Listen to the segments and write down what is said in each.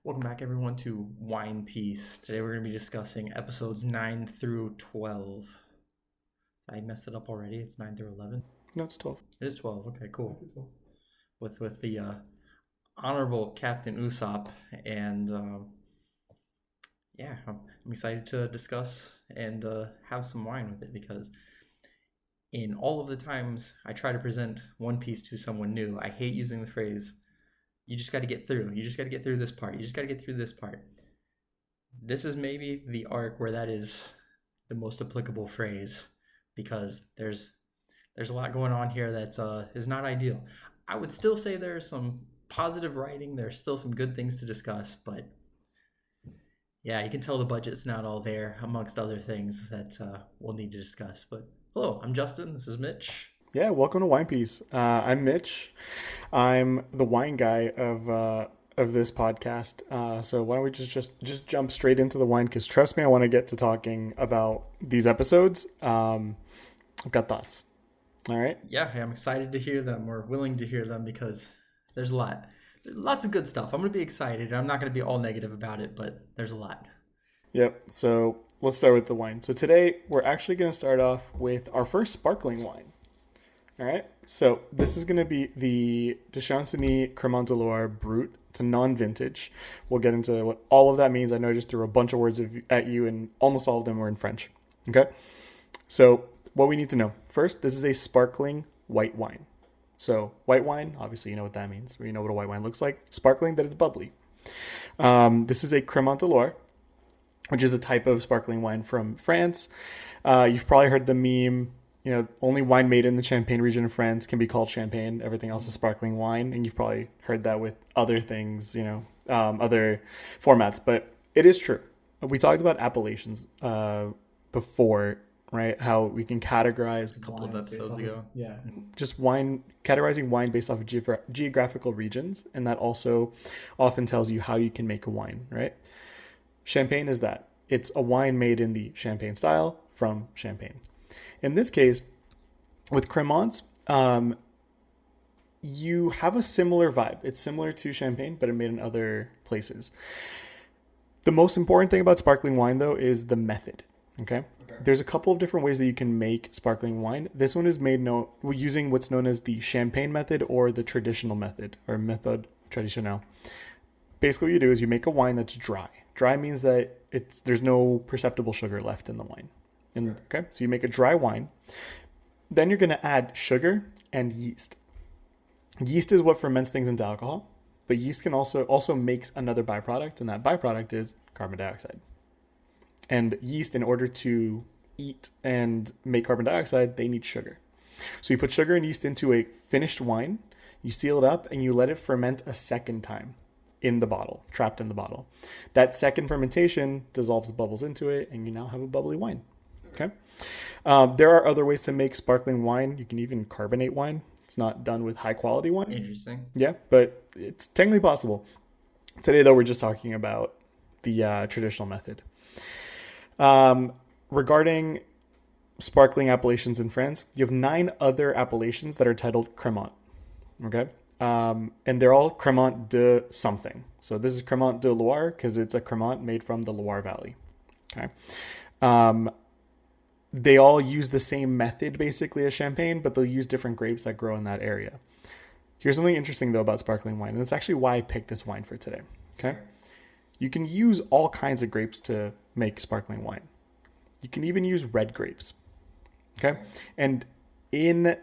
Welcome back, everyone, to Wine Piece. Today we're going to be discussing episodes 9 through 12. I messed it up already. It's 9 through 11. No, it's 12. It is 12. Okay, cool. With the honorable Captain Usopp. And I'm excited to discuss and have some wine with it because in all of the times I try to present One Piece to someone new, I hate using the phrase, you just got to get through. You just got to get through this part. You just got to get through this part. This is maybe the arc where that is the most applicable phrase because there's a lot going on here that is not ideal. I would still say there's some positive writing. There's still some good things to discuss, but yeah, you can tell the budget's not all there amongst other things that we'll need to discuss. But hello, I'm Justin. This is Mitch. Yeah, welcome to Wine Piece. I'm Mitch. I'm the wine guy of this podcast. So why don't we just jump straight into the wine? Because trust me, I want to get to talking about these episodes. I've got thoughts. All right. Yeah, I'm excited to hear them or willing to hear them because there's a lot. There's lots of good stuff. I'm going to be excited. I'm not going to be all negative about it, but there's a lot. Yep. So let's start with the wine. So today we're actually going to start off with our first sparkling wine. All right, so this is going to be the Chanceny Crémant de Loire Brut. It's a non-vintage. We'll get into what all of that means. I know I just threw a bunch of words at you, and almost all of them were in French. Okay, so what we need to know. First, this is a sparkling white wine. So white wine, obviously you know what that means. You know what a white wine looks like. Sparkling, that it's bubbly. This is a Crémant de Loire, which is a type of sparkling wine from France. You've probably heard the meme, only wine made in the Champagne region of France can be called champagne. Everything else is sparkling wine. And you've probably heard that with other things, other formats. But it is true. We talked about appellations before, right? How we can categorize a couple of episodes ago. Just categorizing wine based off of geographical regions. And that also often tells you how you can make a wine, right? Champagne is that. It's a wine made in the Champagne style from Champagne. In this case, with Crémant, you have a similar vibe. It's similar to Champagne, but it made in other places. The most important thing about sparkling wine, though, is the method. Okay? There's a couple of different ways that you can make sparkling wine. This one is made using what's known as the Champagne method or the traditional method, or méthode traditionnelle. Basically, what you do is you make a wine that's dry. Dry means that there's no perceptible sugar left in the wine. Okay, so you make a dry wine. Then you're going to add sugar and yeast. Yeast is what ferments things into alcohol, but yeast can also makes another byproduct, and that byproduct is carbon dioxide. And yeast, in order to eat and make carbon dioxide, they need sugar. So you put sugar and yeast into a finished wine, you seal it up, and you let it ferment a second time in the bottle, trapped in the bottle. That second fermentation dissolves the bubbles into it, and you now have a bubbly wine. Okay. There are other ways to make sparkling wine. You can even carbonate wine. It's not done with high quality wine. Interesting. Yeah, but it's technically possible. Today, though, we're just talking about the traditional method. Regarding sparkling appellations in France, you have 9 other appellations that are titled Crémant. Okay. And they're all Crémant de something. So this is Crémant de Loire because it's a Crémant made from the Loire Valley. Okay. They all use the same method basically as Champagne, but they'll use different grapes that grow in that area. Here's something interesting though about sparkling wine, and that's actually why I picked this wine for today. Okay. You can use all kinds of grapes to make sparkling wine. You can even use red grapes. Okay. And in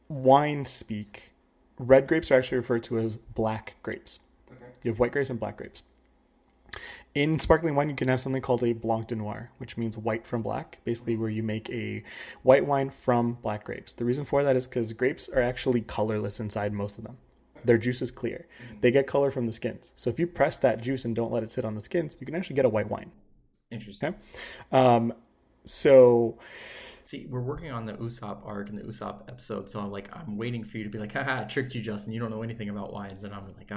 wine speak, red grapes are actually referred to as black grapes. Okay. You have white grapes and black grapes. In sparkling wine, you can have something called a blanc de noir, which means white from black, basically where you make a white wine from black grapes. The reason for that is because grapes are actually colorless inside, most of them. Their juice is clear. They get color from the skins. So if you press that juice and don't let it sit on the skins, you can actually get a white wine. Interesting. Okay? See, we're working on the Usopp arc and the Usopp episode, so I'm waiting for you to be like, haha, I tricked you, Justin. You don't know anything about wines. And I'm like,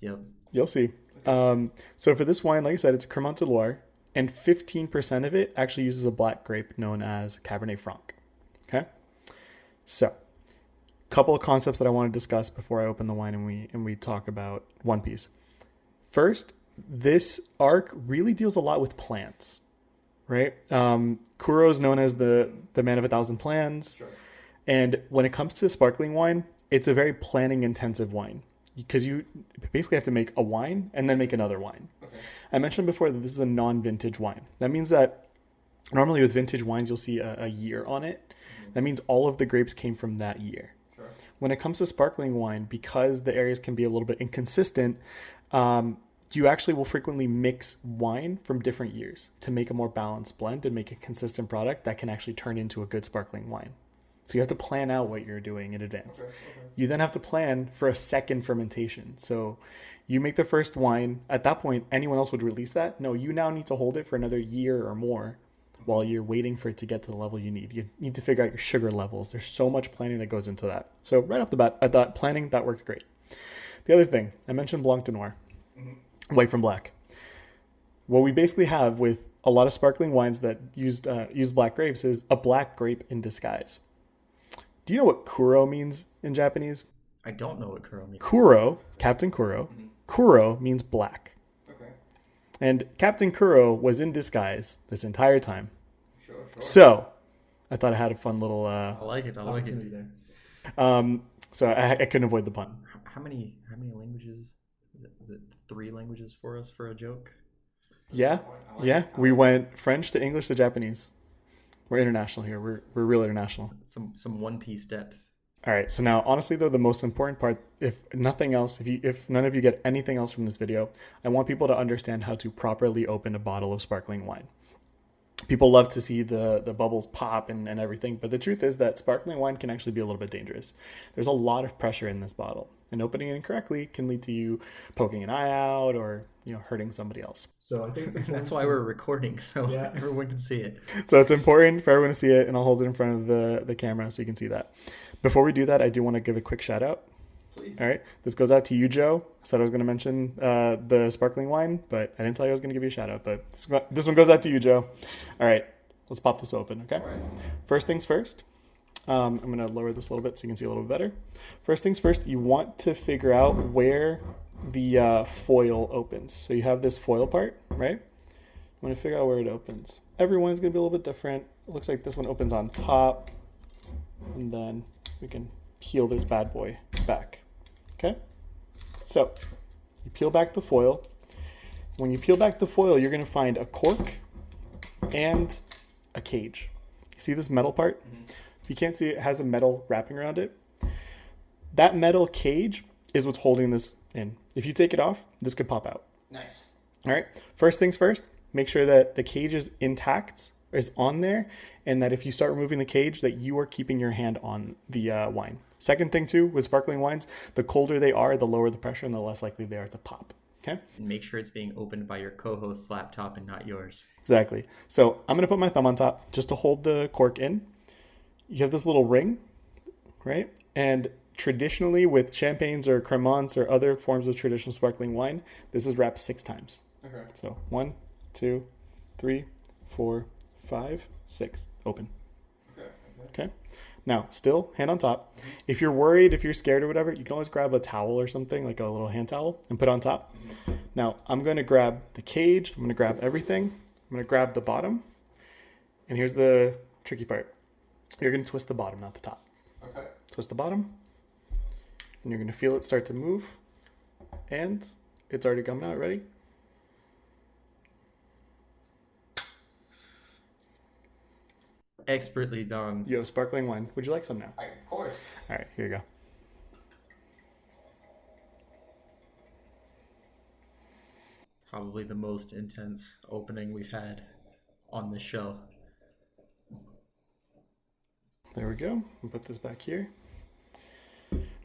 yep. You'll see. So for this wine, like I said, it's a Crémant de Loire, and 15% of it actually uses a black grape known as Cabernet Franc. Okay? So, a couple of concepts that I want to discuss before I open the wine and we talk about One Piece. First, this arc really deals a lot with plants, right? Kuro is known as the man of 1,000 plans. Sure. And when it comes to sparkling wine, it's a very planning intensive wine because you basically have to make a wine and then make another wine. Okay. I mentioned before that this is a non-vintage wine. That means that normally with vintage wines, you'll see a year on it. That means all of the grapes came from that year. Sure. When it comes to sparkling wine, because the areas can be a little bit inconsistent, you actually will frequently mix wine from different years to make a more balanced blend and make a consistent product that can actually turn into a good sparkling wine. So you have to plan out what you're doing in advance. Okay. You then have to plan for a second fermentation. So you make the first wine. At that point, anyone else would release that. No, you now need to hold it for another year or more while you're waiting for it to get to the level you need. You need to figure out your sugar levels. There's so much planning that goes into that. So right off the bat, I thought planning, that worked great. The other thing, I mentioned Blanc de Noir, white from black. What we basically have with a lot of sparkling wines that use black grapes is a black grape in disguise. Do you know what Kuro means in Japanese? I don't know what Kuro means. Kuro, Captain Kuro. Kuro means black. Okay. And Captain Kuro was in disguise this entire time. Sure. So I thought I had a fun little I like it. there. So I couldn't avoid the pun. How many languages? Is it 3 languages for us for a joke? Yeah. We went French to English to Japanese. We're international here. We're real international. Some One Piece depth. All right. So now, honestly, though, the most important part, if nothing else, if none of you get anything else from this video, I want people to understand how to properly open a bottle of sparkling wine. People love to see the bubbles pop and everything, but the truth is that sparkling wine can actually be a little bit dangerous. There's a lot of pressure in this bottle, and opening it incorrectly can lead to you poking an eye out or hurting somebody else. So I think it's that's why we're recording, so everyone can see it. So it's important for everyone to see it, and I'll hold it in front of the camera so you can see that. Before we do that, I do want to give a quick shout out. Please. All right. This goes out to you, Joe. I said I was going to mention the sparkling wine, but I didn't tell you I was going to give you a shout out. But this one goes out to you, Joe. All right. Let's pop this open, okay? Right. First things first. I'm going to lower this a little bit so you can see a little bit better. First things first, you want to figure out where the foil opens. So you have this foil part, right? You want to figure out where it opens. Everyone's going to be a little bit different. It looks like this one opens on top. And then we can peel this bad boy back. Okay? So you peel back the foil. When you peel back the foil, you're going to find a cork and a cage. You see this metal part? If you can't see it, it has a metal wrapping around it. That metal cage is what's holding this in. If you take it off, this could pop out. Nice. All right. First things first, make sure that the cage is intact, is on there, and that if you start removing the cage, that you are keeping your hand on the wine. Second thing too, with sparkling wines, the colder they are, the lower the pressure and the less likely they are to pop. Okay? And make sure it's being opened by your co-host's laptop and not yours. Exactly. So I'm going to put my thumb on top just to hold the cork in. You have this little ring, right? And traditionally with champagnes or Crémants or other forms of traditional sparkling wine, this is wrapped 6 times. Okay. So 1, 2, 3, 4, 5, 6. Open. Okay. Now, still, hand on top. If you're worried, if you're scared or whatever, you can always grab a towel or something, like a little hand towel, and put on top. Now, I'm going to grab the cage. I'm going to grab everything. I'm going to grab the bottom. And here's the tricky part. You're going to twist the bottom, not the top. Okay. Twist the bottom. And you're going to feel it start to move. And it's already coming out. Ready? Expertly done. You have sparkling wine. Would you like some now? Of course. All right, here you go. Probably the most intense opening we've had on the show. There we go. I'll put this back here.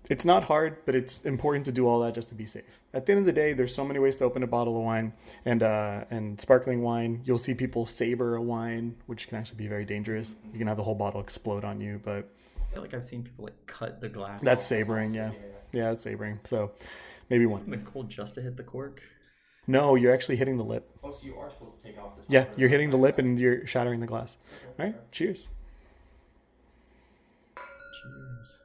It's not hard, but it's important to do all that just to be safe. At the end of the day, there's so many ways to open a bottle of wine and sparkling wine. You'll see people saber a wine, which can actually be very dangerous. You can have the whole bottle explode on you, but I feel like I've seen people like cut the glass. that's sabering, yeah. Yeah, that's sabering. So maybe one. Isn't it cool just to hit the cork? No, you're actually hitting the lip. Oh, so you are supposed to take off this. Yeah, you're hitting the lip and you're shattering the glass. All right, cheers. Cheers.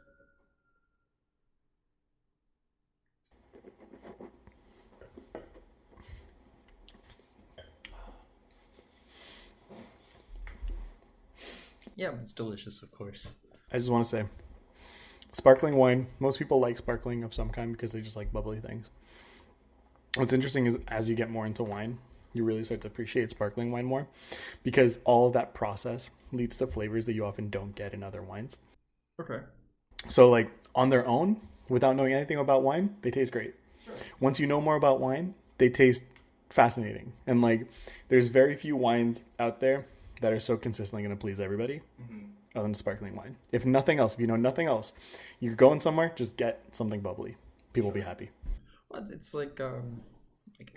Yeah, it's delicious, of course. I just want to say, sparkling wine, most people like sparkling of some kind because they just like bubbly things. What's interesting is as you get more into wine, you really start to appreciate sparkling wine more because all of that process leads to flavors that you often don't get in other wines. Okay. So like on their own, without knowing anything about wine, they taste great. Sure. Once you know more about wine, they taste fascinating. And like there's very few wines out there that are so consistently going to please everybody other than sparkling wine. If nothing else, if you know nothing else, you're going somewhere, just get something bubbly. People will be happy. Well, it's like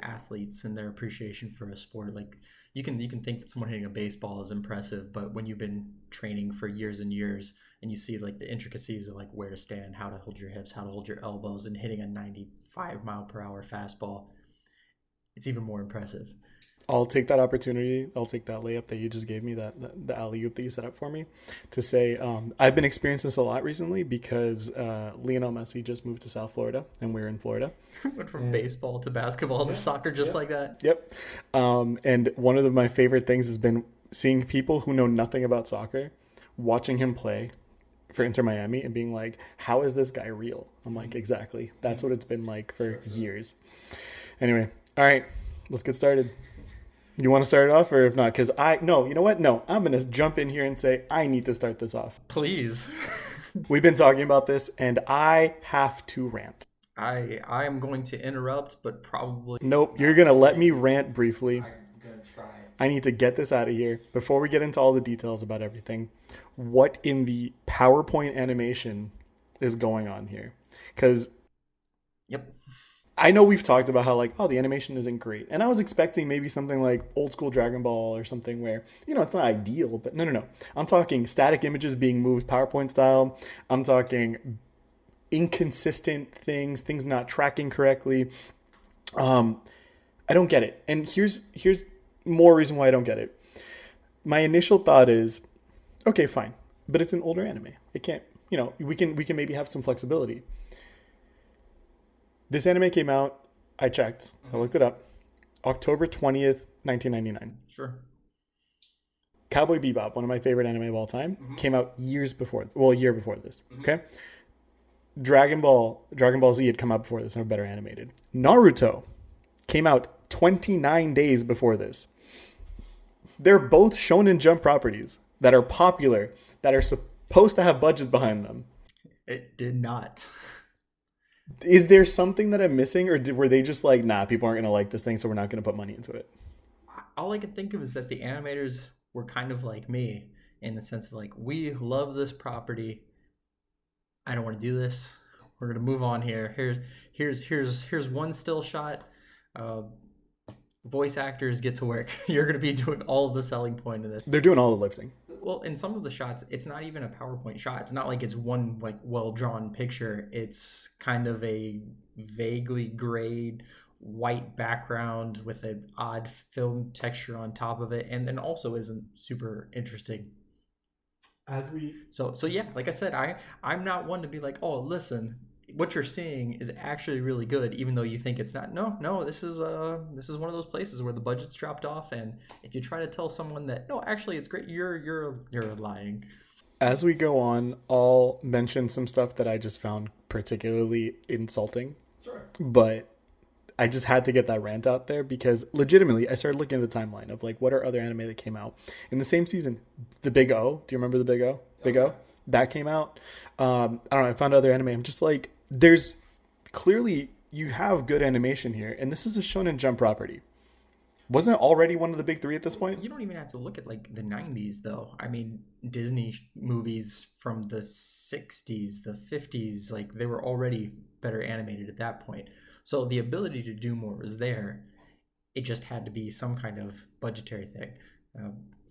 athletes and their appreciation for a sport. Like you can think that someone hitting a baseball is impressive, but when you've been training for years and years and you see like the intricacies of like where to stand, how to hold your hips, how to hold your elbows, and hitting a 95-mile-per-hour fastball, it's even more impressive. I'll take that opportunity. I'll take that layup that you just gave me, the alley-oop that you set up for me, to say I've been experiencing this a lot recently because Lionel Messi just moved to South Florida, and we're in Florida. Went from baseball to basketball to soccer just like that. Yep. And one of my favorite things has been seeing people who know nothing about soccer, watching him play for Inter Miami and being like, how is this guy real? I'm like, exactly. That's what it's been like for years. Anyway, all right, let's get started. You want to start it off, or if not? Because you know what? No, I'm going to jump in here and say I need to start this off. Please. We've been talking about this, and I have to rant. I'm going to interrupt, but probably... Nope, you're going to let me rant briefly. I'm going to try. I need to get this out of here. Before we get into all the details about everything, what in the PowerPoint animation is going on here? Because... Yep. I know we've talked about how like, oh, the animation isn't great. And I was expecting maybe something like old school Dragon Ball or something where, it's not ideal, but no. I'm talking static images being moved PowerPoint style. I'm talking inconsistent things not tracking correctly. I don't get it. And here's more reason why I don't get it. My initial thought is, okay, fine, but it's an older anime. It can't, we can maybe have some flexibility. This anime came out, I checked, I looked it up, October 20th, 1999. Sure. Cowboy Bebop, one of my favorite anime of all time, came out a year before this, okay? Dragon Ball Z had come out before this and were better animated. Naruto came out 29 days before this. They're both Shonen Jump properties that are popular, that are supposed to have budgets behind them. It did not. Is there something that I'm missing, or were they just like, nah, people aren't going to like this thing, so we're not going to put money into it? All I can think of is that the animators were kind of like me in the sense of like, we love this property. I don't want to do this. We're going to move on here. Here's one still shot. Voice actors get to work. You're going to be doing all of the selling point of this. They're doing all the lifting. Well, in some of the shots, it's not even a PowerPoint shot. It's not like it's one like well-drawn picture. It's kind of a vaguely grayed white background with an odd film texture on top of it, and then also isn't super interesting. So yeah, like I said, I'm not one to be like, oh, listen, what you're seeing is actually really good, even though you think it's not. No, this is one of those places where the budget's dropped off, and if you try to tell someone that no, actually it's great, you're lying. As we go on, I'll mention some stuff that I just found particularly insulting. Sure. But I just had to get that rant out there because legitimately I started looking at the timeline of like what are other anime that came out in the same season. The Big O. Do you remember the Big O? Big O? That came out. I don't know. I found other anime. I'm just like, there's clearly you have good animation here, and this is a Shonen Jump property. Wasn't it already one of the big three at this point? You don't even have to look at like the 90s though. I mean, Disney movies from the 60s, the 50s, like they were already better animated at that point. So the ability to do more was there. It just had to be some kind of budgetary thing.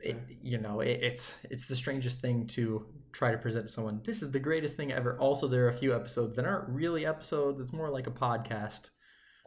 It's the strangest thing to try to present to someone. This is the greatest thing ever. Also, there are a few episodes that aren't really episodes. It's more like a podcast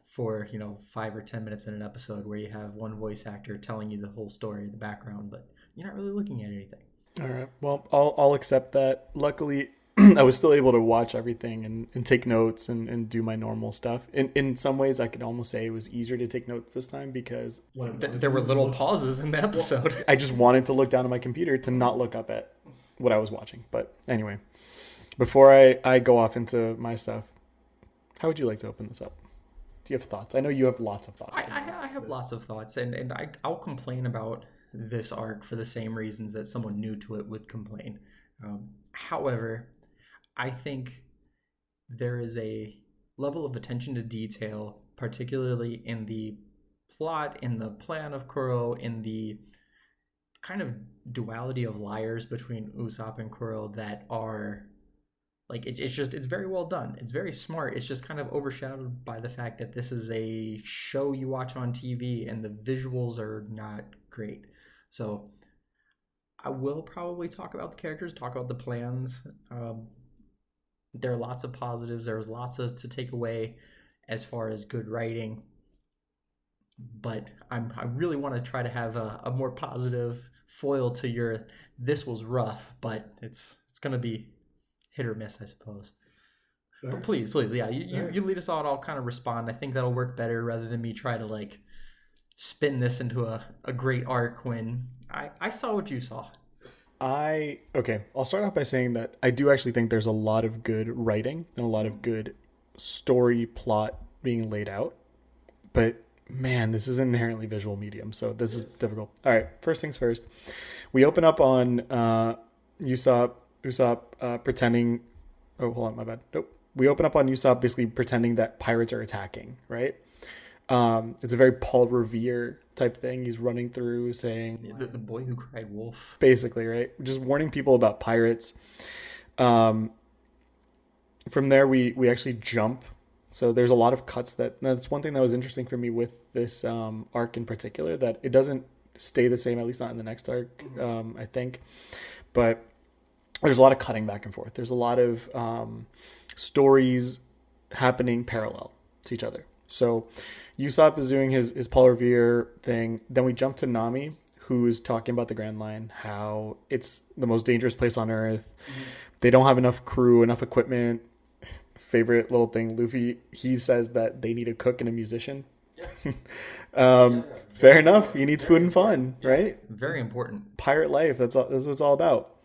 for 5 or 10 minutes in an episode where you have one voice actor telling you the whole story in the background, but you're not really looking at anything. All right. Well, I'll accept that. Luckily, I was still able to watch everything and take notes and do my normal stuff. In some ways, I could almost say it was easier to take notes this time because there were little pauses in the episode. I just wanted to look down at my computer to not look up at what I was watching. But anyway, before I go off into my stuff, how would you like to open this up? Do you have thoughts? I know you have lots of thoughts. I have lots of thoughts, and I'll complain about this arc for the same reasons that someone new to it would complain. However, I think there is a level of attention to detail, particularly in the plot, in the plan of Kuro, in the kind of duality of liars between Usopp and Kuro that are like it's very well done. It's very smart. It's just kind of overshadowed by the fact that this is a show you watch on TV and the visuals are not great. So I will probably talk about the characters, talk about the plans. There are lots of positives. There's lots to take away as far as good writing. But I really want to try to have a more positive foil to your this was rough, but it's going to be hit or miss, I suppose. Sure. But please, yeah, you lead us out. I'll kind of respond. I think that'll work better rather than me try to like spin this into a great arc when I saw what you saw. I'll start off by saying that I do actually think there's a lot of good writing and a lot of good story plot being laid out. But man, this is an inherently visual medium, so this is difficult. All right, first things first. We open up on Usopp pretending. Oh, hold on, my bad. Nope. We open up on Usopp basically pretending that pirates are attacking, right? It's a very Paul Revere type thing. He's running through saying the boy who cried wolf, basically, right? Just warning people about pirates. From there, we actually jump. So there's a lot of cuts that's one thing that was interesting for me with this arc in particular, that it doesn't stay the same, at least not in the next arc, I think. But there's a lot of cutting back and forth. There's a lot of stories happening parallel to each other. So Usopp is doing his Paul Revere thing. Then we jump to Nami, who is talking about the Grand Line, how it's the most dangerous place on Earth. Mm-hmm. They don't have enough crew, enough equipment. Favorite little thing, Luffy, he says that they need a cook and a musician. Yeah. Fair enough. He needs food and fun, right? Very important. Pirate life. That's what it's all about.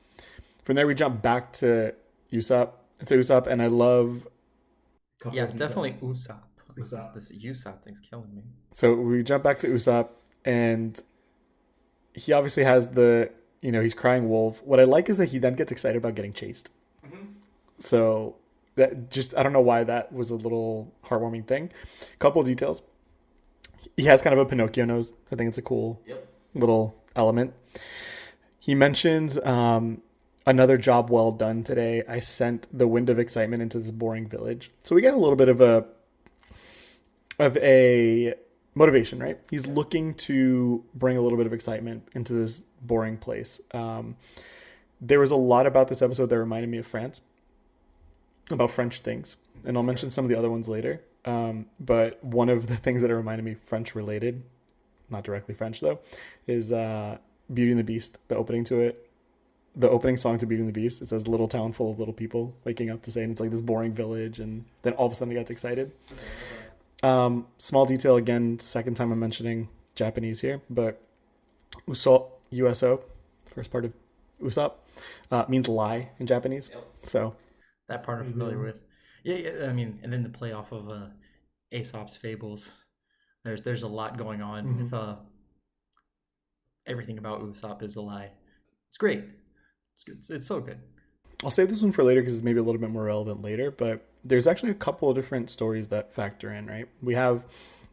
From there, we jump back to Usopp, and I love. Yeah, definitely Usopp. This Usopp thing's killing me. So we jump back to Usopp, and he obviously has he's crying wolf. What I like is that he then gets excited about getting chased. Mm-hmm. So that just, I don't know why that was a little heartwarming thing. Couple of details. He has kind of a Pinocchio nose. I think it's a cool little element. He mentions another job well done today. I sent the wind of excitement into this boring village. So we get a little bit of a motivation, right? He's looking to bring a little bit of excitement into this boring place. There was a lot about this episode that reminded me of France, about French things. And I'll mention some of the other ones later. But one of the things that it reminded me French related, not directly French though, is Beauty and the Beast, the opening to it. The opening song to Beauty and the Beast, it says little town full of little people waking up to say, and it's like this boring village, and then all of a sudden it gets excited. Small detail again, second time I'm mentioning Japanese here, but USO, first part of Usopp, means lie in Japanese. Yep. So that part I'm familiar with. Yeah, I mean, and then the play off of Aesop's Fables. There's a lot going on with everything about Usopp is a lie. It's great. It's good. It's so good. I'll save this one for later because it's maybe a little bit more relevant later, but there's actually a couple of different stories that factor in, right? We have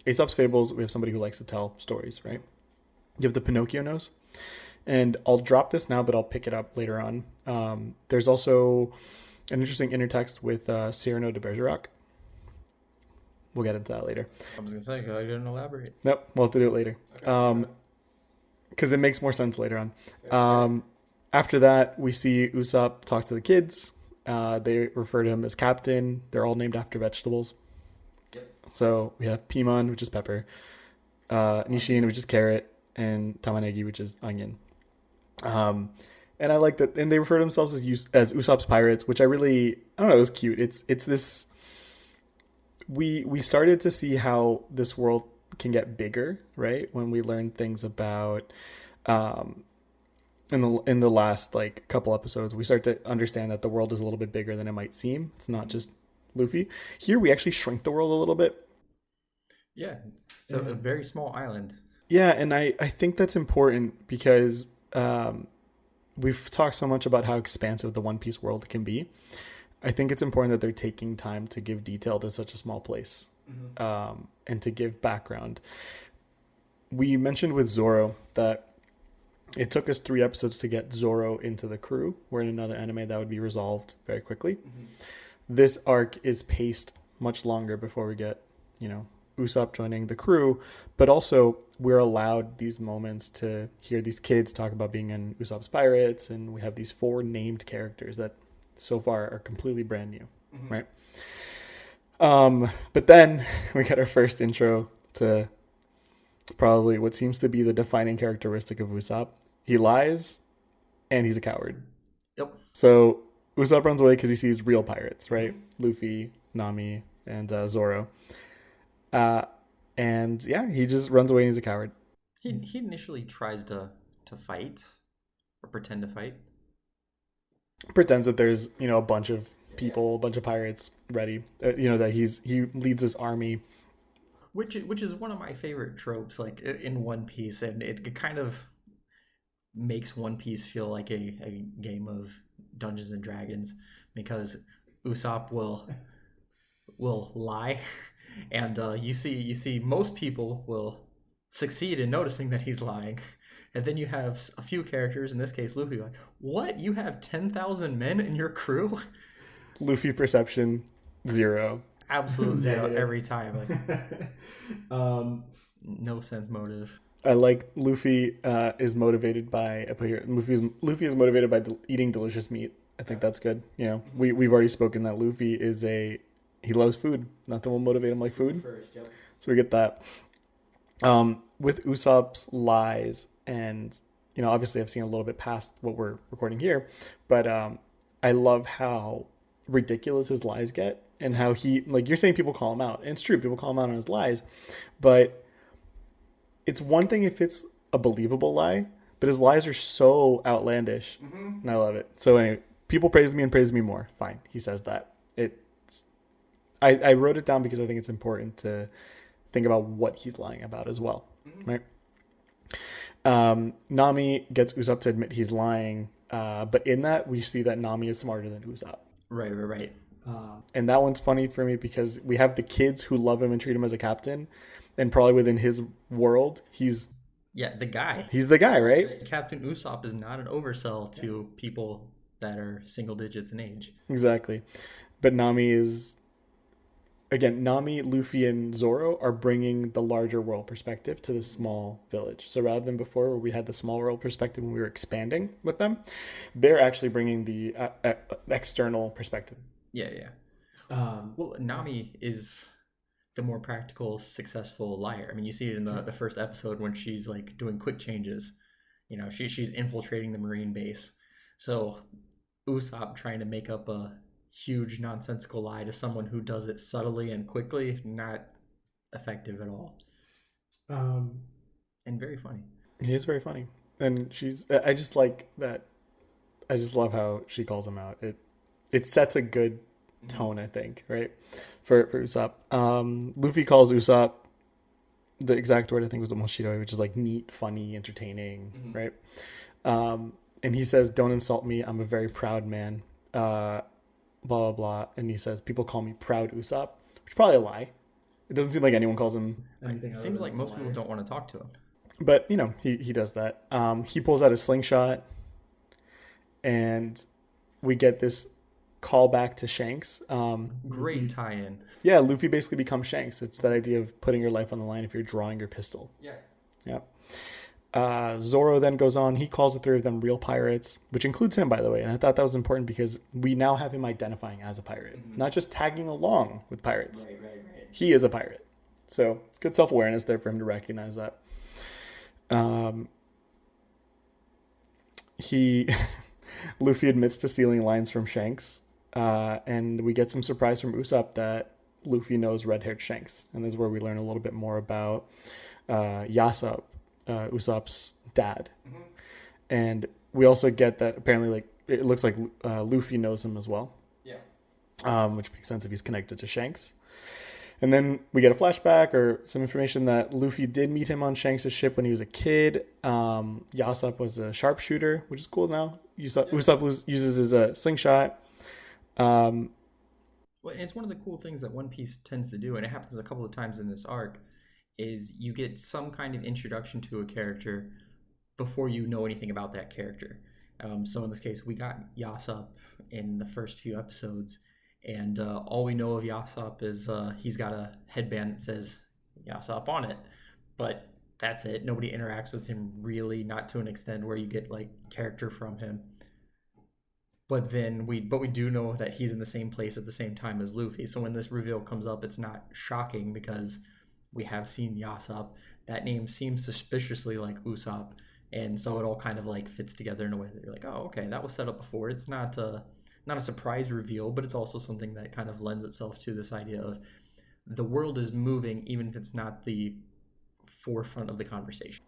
Aesop's Fables. We have somebody who likes to tell stories, right? You have the Pinocchio nose. And I'll drop this now, but I'll pick it up later on. There's also an interesting intertext with Cyrano de Bergerac. We'll get into that later. I was going to say, I didn't elaborate. Nope, we'll have to do it later. Because it makes more sense later on. After that, we see Usopp talk to the kids. They refer to him as Captain. They're all named after vegetables. Yep. So we have Pimon, which is pepper, Nishin, which is carrot, and Tamanegi, which is onion. And I like that. And they refer to themselves as Usopp's Pirates, which I don't know, it was cute. It's this. We started to see how this world can get bigger, right? When we learn things about in the last like couple episodes, we start to understand that the world is a little bit bigger than it might seem. It's not just Luffy. Here we actually shrink the world a little bit. Yeah. So a very small island. Yeah, and I think that's important because we've talked so much about how expansive the One Piece world can be. I think it's important that they're taking time to give detail to such a small place, and to give background. We mentioned with Zoro that it took us 3 episodes to get Zoro into the crew, where in another anime that would be resolved very quickly. This arc is paced much longer before we get, Usopp joining the crew, but also we're allowed these moments to hear these kids talk about being in Usopp's Pirates, and we have these 4 named characters that so far are completely brand new, right? But then we get our first intro to probably what seems to be the defining characteristic of Usopp. He lies, and he's a coward. Yep. So Usopp runs away because he sees real pirates, right? Luffy, Nami, and Zoro. And yeah, he just runs away and he's a coward. He initially tries to fight or pretend to fight. Pretends that there's, a bunch of people, a bunch of pirates ready. That he leads this army. Which is one of my favorite tropes, like in One Piece, and it kind of makes One Piece feel like a game of Dungeons and Dragons, because Usopp will lie, and you see most people will succeed in noticing that he's lying, and then you have a few characters, in this case Luffy, like, what? You have 10,000 men in your crew? Luffy perception 0. Absolute 0 every time. Like, no sense motive. I like Luffy is motivated by Luffy is motivated by eating delicious meat. I think that's good. We've already spoken that Luffy he loves food. Nothing will motivate him like food. First, yep. So we get that. With Usopp's lies, and obviously I've seen a little bit past what we're recording here, but I love how ridiculous his lies get, and how he, like, you're saying people call him out, and it's true, people call him out on his lies, but it's one thing if it's a believable lie, but his lies are so outlandish, and I love it. So anyway, people praise me and praise me more. Fine, he says that. I wrote it down because I think it's important to think about what he's lying about as well, right? Nami gets Usopp to admit he's lying, but in that we see that Nami is smarter than Usopp. Right. And that one's funny for me because we have the kids who love him and treat him as a captain, and probably within his world, he's the guy. He's the guy, right? Captain Usopp is not an oversell to people that are single digits in age. Exactly. But Nami is... Again, Nami, Luffy, and Zoro are bringing the larger world perspective to the small village. So rather than before where we had the small world perspective when we were expanding with them, they're actually bringing the external perspective. Yeah. Well, Nami is the more practical, successful liar. I mean, you see it in the first episode when she's like doing quick changes. She's infiltrating the Marine base. So Usopp trying to make up a huge nonsensical lie to someone who does it subtly and quickly, not effective at all. And very funny. He is very funny. And I just like that. I just love how she calls him out. It sets a good tone, I think, right? For Usopp. Luffy calls Usopp, the exact word I think was Moshiroi, which is like neat, funny, entertaining, right? And he says, "Don't insult me. I'm a very proud man." Blah, blah, blah. And he says, "People call me Proud Usopp," which is probably a lie. It doesn't seem like anyone calls him anything. It seems like most people don't want to talk to him. But, he does that. He pulls out a slingshot, and we get this callback to Shanks. Great tie-in. Yeah, Luffy basically becomes Shanks. It's that idea of putting your life on the line if you're drawing your pistol. Yeah. Zoro then goes on. He calls the 3 of them real pirates, which includes him, by the way. And I thought that was important because we now have him identifying as a pirate, not just tagging along with pirates. Right. He is a pirate. So good self-awareness there for him to recognize that. Luffy admits to stealing lines from Shanks, and we get some surprise from Usopp that Luffy knows red-haired Shanks, and this is where we learn a little bit more about Yasopp, Usopp's dad. And We also get that apparently, like, it looks like Luffy knows him as well, Yeah. which makes sense if he's connected to Shanks. And then we get a flashback or some information that Luffy did meet him on Shanks' ship when he was a kid. Yasop was a sharpshooter, which is cool now. Usopp uses his slingshot. Um, Well, and it's one of the cool things that One Piece tends to do, and it happens a couple of times in this arc, is you get some kind of introduction to a character before you know anything about that character. So in this case, we got Yasop in the first few episodes, and all we know of Yasop is he's got a headband that says Yasop on it, but that's it. Nobody interacts with him really, not to an extent where you get like character from him. But we do know that he's in the same place at the same time as Luffy. So when this reveal comes up, it's not shocking because we have seen Yasop. That name seems suspiciously like Usopp, and so it all kind of like fits together in a way that you're like, oh, okay, that was set up before. It's not a surprise reveal, but it's also something that kind of lends itself to this idea of the world is moving, even if it's not the forefront of the conversation.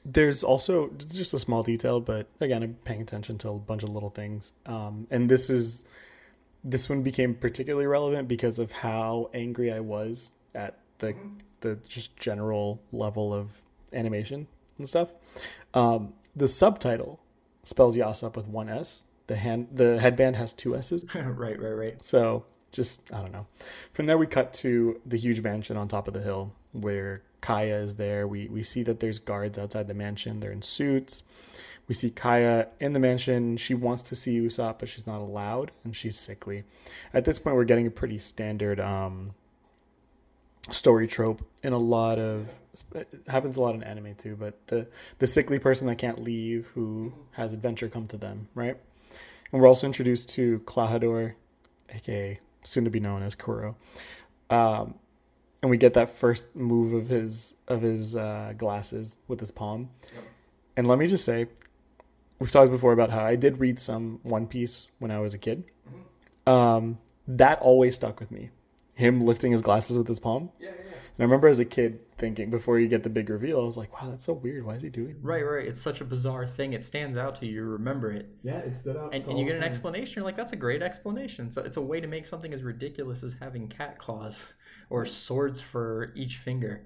there's also just a small detail, but again, I'm paying attention to a bunch of little things. And this one became particularly relevant because of how angry I was at the just general level of animation and stuff. The subtitle spells Yasop with one S. The headband has two S's. Right. So just I don't know. From there we cut to the huge mansion on top of the hill where Kaya is there. We see that there's guards outside the mansion. They're in suits. We see Kaya in the mansion. She wants to see Usopp, but she's not allowed, and she's sickly. At this point, we're getting a pretty standard story trope in a lot of it happens a lot in anime too, but the sickly person that can't leave who has adventure come to them, right? And we're also introduced to Klahadore, aka soon to be known as Kuro. And we get that first move of his glasses with his palm. Yep. And let me just say, we've talked before about how I did read some One Piece when I was a kid. That always stuck with me. Him lifting his glasses with his palm. Yeah. And I remember as a kid thinking, before you get the big reveal, I was like, wow, that's so weird. Why is he doing that? Right. It's such a bizarre thing. It stands out to you. You remember it. Yeah, it stood out. And you get an explanation. You're like, that's a great explanation. So it's a way to make something as ridiculous as having cat claws or swords for each finger.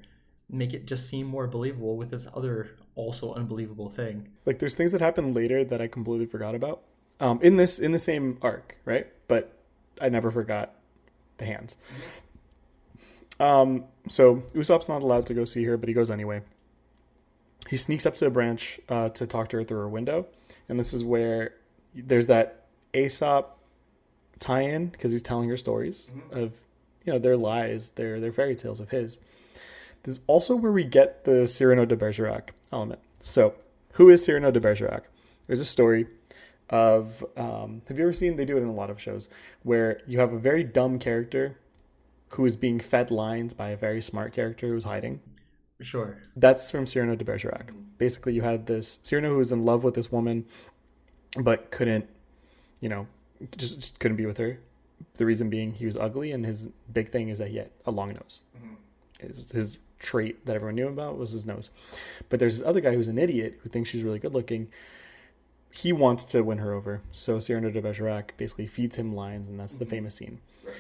Make it just seem more believable with this other also unbelievable thing. Like there's things that happen later that I completely forgot about. In the same arc, right? But I never forgot the hands. So Usopp's not allowed to go see her, but he goes anyway. He sneaks up to a branch to talk to her through her window, and this is where there's that Aesop tie-in because he's telling her stories of their lies, their fairy tales of his. This is also where we get the Cyrano de Bergerac element. So, who is Cyrano de Bergerac? There's a story of have you ever seen? They do it in a lot of shows where you have a very dumb character who is being fed lines by a very smart character who's hiding. Sure. That's from Cyrano de Bergerac. Basically, you had this Cyrano who was in love with this woman, but couldn't, just couldn't be with her. The reason being he was ugly, and his big thing is that he had a long nose. His trait that everyone knew about was his nose. But there's this other guy who's an idiot who thinks she's really good looking. He wants to win her over. So Cyrano de Bergerac basically feeds him lines, and that's the famous scene. Right.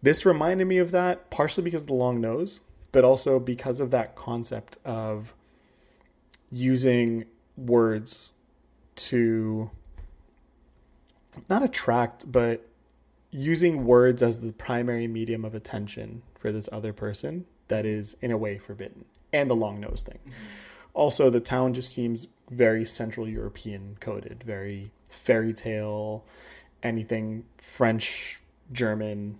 This reminded me of that, partially because of the long nose, but also because of that concept of using words to not attract, but using words as the primary medium of attention for this other person that is in a way forbidden, and the long nose thing. Also, the town just seems very Central European coded, very fairy tale, anything French, German,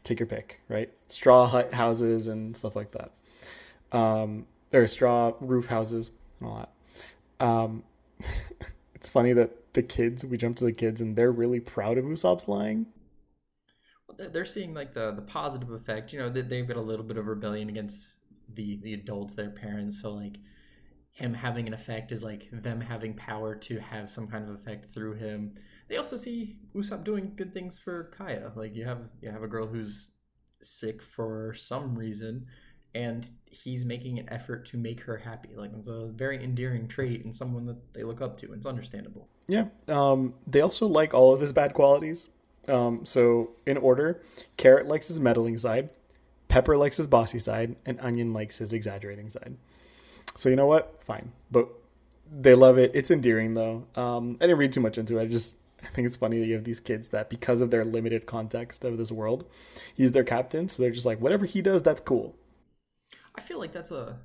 take your pick, right? Straw hut houses and stuff like that. Or straw roof houses and all that. It's funny that we jump to the kids and they're really proud of Usopp's lying. They're seeing like the positive effect. They've got a little bit of rebellion against the adults, their parents. So like him having an effect is like them having power to have some kind of effect through him. They also see Usopp doing good things for Kaya. Like you have a girl who's sick for some reason, and he's making an effort to make her happy. Like, it's a very endearing trait and someone that they look up to. It's understandable. Yeah. They also like all of his bad qualities. So in order, Carrot likes his meddling side, Pepper likes his bossy side, and Onion likes his exaggerating side. So you know what? Fine. But they love it. It's endearing though. I didn't read too much into it. I think it's funny that you have these kids that, because of their limited context of this world, he's their captain. So they're just like, whatever he does, that's cool. I feel like that's a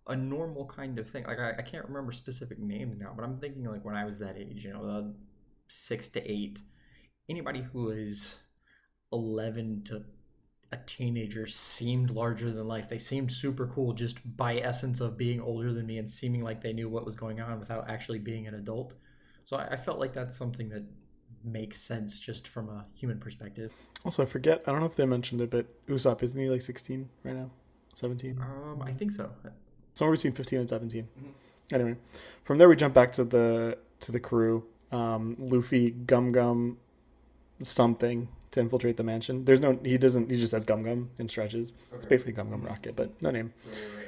normal kind of thing. Like, I can't remember specific names now, but I'm thinking like when I was that age, 6 to 8, anybody who is 11 to a teenager seemed larger than life. They seemed super cool just by essence of being older than me and seeming like they knew what was going on without actually being an adult. So I felt like that's something that makes sense just from a human perspective. Also, I don't know if they mentioned it, but Usopp, isn't he like 16 right now? 17? I think so. Somewhere between 15 and 17. Mm-hmm. Anyway, from there we jump back to the crew. Luffy, Gum Gum, something to infiltrate the mansion. He just says Gum Gum and stretches. Okay. It's basically Gum Gum Rocket, but no name. Right.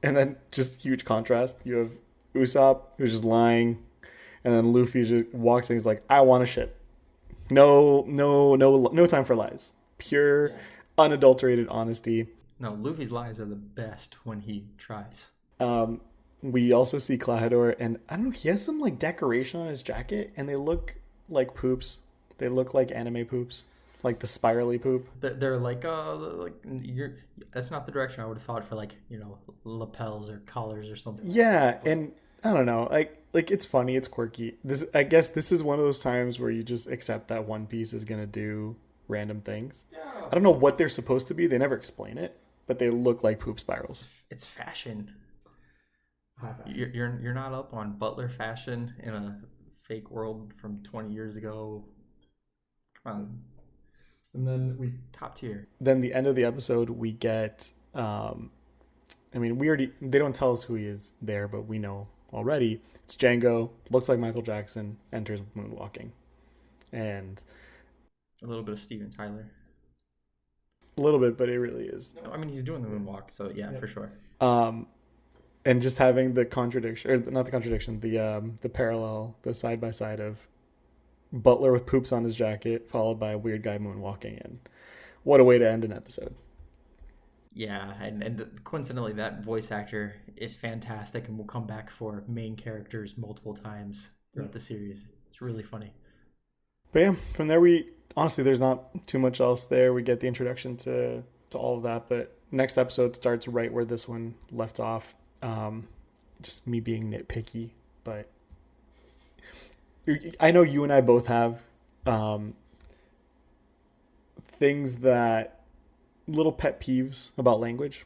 And then just huge contrast. You have Usopp, who's just lying, and then Luffy just walks in. He's like, I want a ship. No time for lies. Pure, unadulterated honesty. No, Luffy's lies are the best when he tries. We also see Klahadore, and I don't know, he has some like decoration on his jacket, and they look like poops. They look like anime poops, like the spirally poop. They're like that's not the direction I would have thought for like lapels or collars or something. Yeah, and I don't know, like it's funny, it's quirky. I guess this is one of those times where you just accept that One Piece is gonna do random things. Yeah. I don't know what they're supposed to be. They never explain it, but they look like poop spirals. It's fashion. You're not up on Butler fashion in a fake world from 20 years ago. Come on. And then we top tier. Then the end of the episode, we get. They don't tell us who he is there, but we know already. It's Django. Looks like Michael Jackson. Enters moonwalking, and a little bit of Steven Tyler. A little bit, but it really is. No, I mean, he's doing the moonwalk, so yeah, for sure. And just having the contradiction, or not the contradiction, the parallel, the side by side of Butler with poops on his jacket, followed by a weird guy moonwalking in. What a way to end an episode. Yeah, and coincidentally, that voice actor is fantastic and will come back for main characters multiple times throughout the series. It's really funny. But yeah, from there honestly, there's not too much else there. We get the introduction to all of that, but next episode starts right where this one left off. Just me being nitpicky, but I know you and I both have things that little pet peeves about language,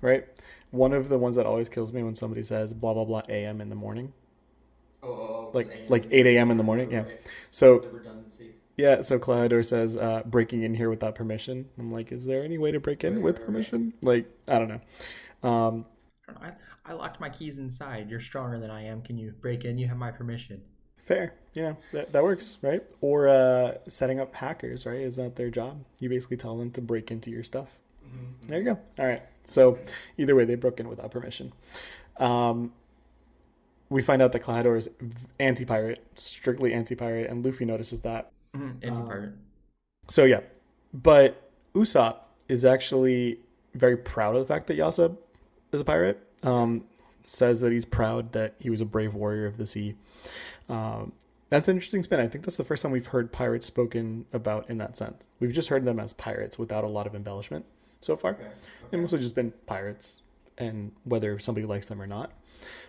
right? One of the ones that always kills me when somebody says blah blah blah a.m. in the morning. Like 8 a.m. in the morning, yeah. So the redundancy. Yeah, so Klahadore says breaking in here without permission. I'm like, is there any way to break in with permission? Like, I don't know. I locked my keys inside. You're stronger than I am. Can you break in? You have my permission. Fair. That works, right? Or setting up hackers, right? Is that their job? You basically tell them to break into your stuff. Mm-hmm. There you go. All right. So either way, they broke in without permission. We find out that Klahadore is anti-pirate, strictly anti-pirate, and Luffy notices that. Mm-hmm. Anti-pirate. So yeah. But Usopp is actually very proud of the fact that Yasab is a pirate. Says that he's proud that he was a brave warrior of the sea. That's an interesting spin. I think that's the first time we've heard pirates spoken about in that sense. We've just heard them as pirates without a lot of embellishment so far. Okay. They've mostly just been pirates, and whether somebody likes them or not.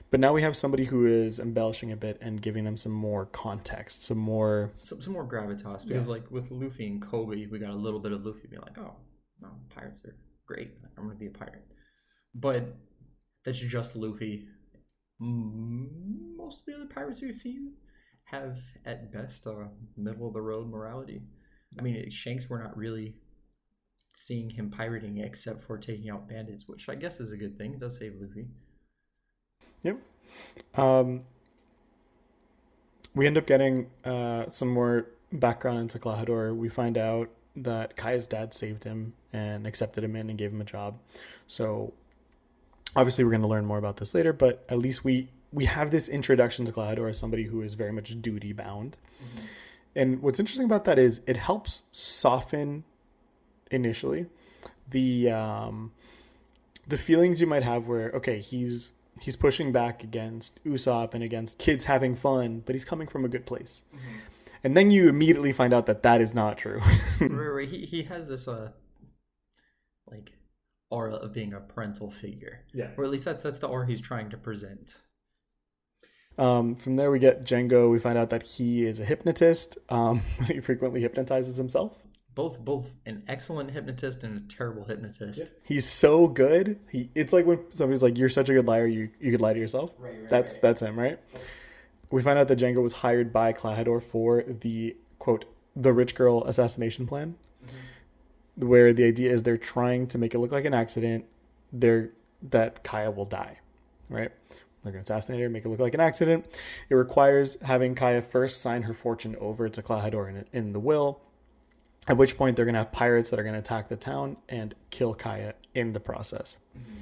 But now we have somebody who is embellishing a bit and giving them some more context, some more gravitas. Because like with Luffy and Kobe, we got a little bit of Luffy being like, "Oh, no, pirates are great. I'm going to be a pirate." But that's just Luffy. Most of the other pirates we've seen have, at best, a middle-of-the-road morality. I mean, Shanks, we're not really seeing him pirating except for taking out bandits, which I guess is a good thing. It does save Luffy. Yep. We end up getting some more background into Klahadore. We find out that Kaya's dad saved him and accepted him in and gave him a job. So obviously we're going to learn more about this later, but at least we have this introduction to Clahador as somebody who is very much duty bound. Mm-hmm. And what's interesting about that is it helps soften initially the feelings you might have where, okay, he's pushing back against Usopp and against kids having fun, but he's coming from a good place. Mm-hmm. And then you immediately find out that is not true. Right. He has this like aura of being a parental figure. Yeah. Or at least that's the aura he's trying to present. From there we get Django. We find out that he is a hypnotist. He frequently hypnotizes himself. Both an excellent hypnotist and a terrible hypnotist. Yeah. He's so good. It's like when somebody's like, "You're such a good liar, you could lie to yourself." Right. That's him, right? We find out that Django was hired by Clahador for the quote the rich girl assassination plan, mm-hmm. where the idea is they're trying to make it look like an accident. That Kaya will die, right? They're going to assassinate her, make it look like an accident. It requires having Kaya first sign her fortune over to Clahador in the will, at which point they're going to have pirates that are going to attack the town and kill Kaya in the process. Mm-hmm.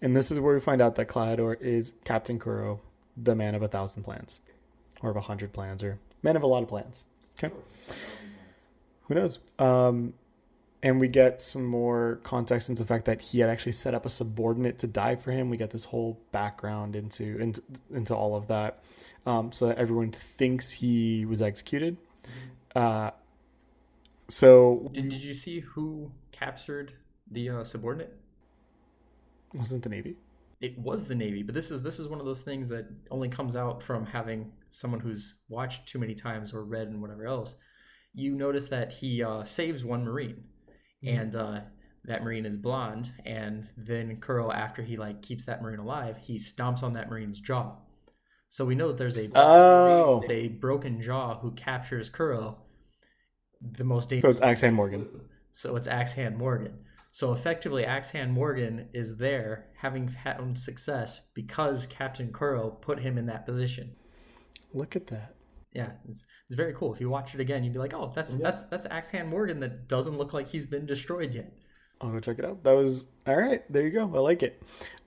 And this is where we find out that Clahador is Captain Kuro, the man of 1,000 plans, or of 100 plans, or man of a lot of plans. Okay. Sure. Who knows? And we get some more context into the fact that he had actually set up a subordinate to die for him. We get this whole background into all of that, so that everyone thinks he was executed. Mm-hmm. So did you see who captured the subordinate? Wasn't the Navy? It was the Navy, but this is one of those things that only comes out from having someone who's watched too many times or read and whatever else. You notice that he saves one Marine. And that Marine is blonde, and then Kuro, after he keeps that Marine alive, he stomps on that Marine's jaw. So we know that there's a broken jaw who captures Kuro, the most dangerous. So it's Axe-Hand Morgan. So it's Axe-Hand Morgan. So effectively, Axe-Hand Morgan is there, having had success because Captain Kuro put him in that position. Look at that. Yeah, it's very cool. If you watch it again, you'd be like, "Oh, that's Axe-Hand Morgan that doesn't look like he's been destroyed yet." I'll go check it out. That was all right. There you go. I like it.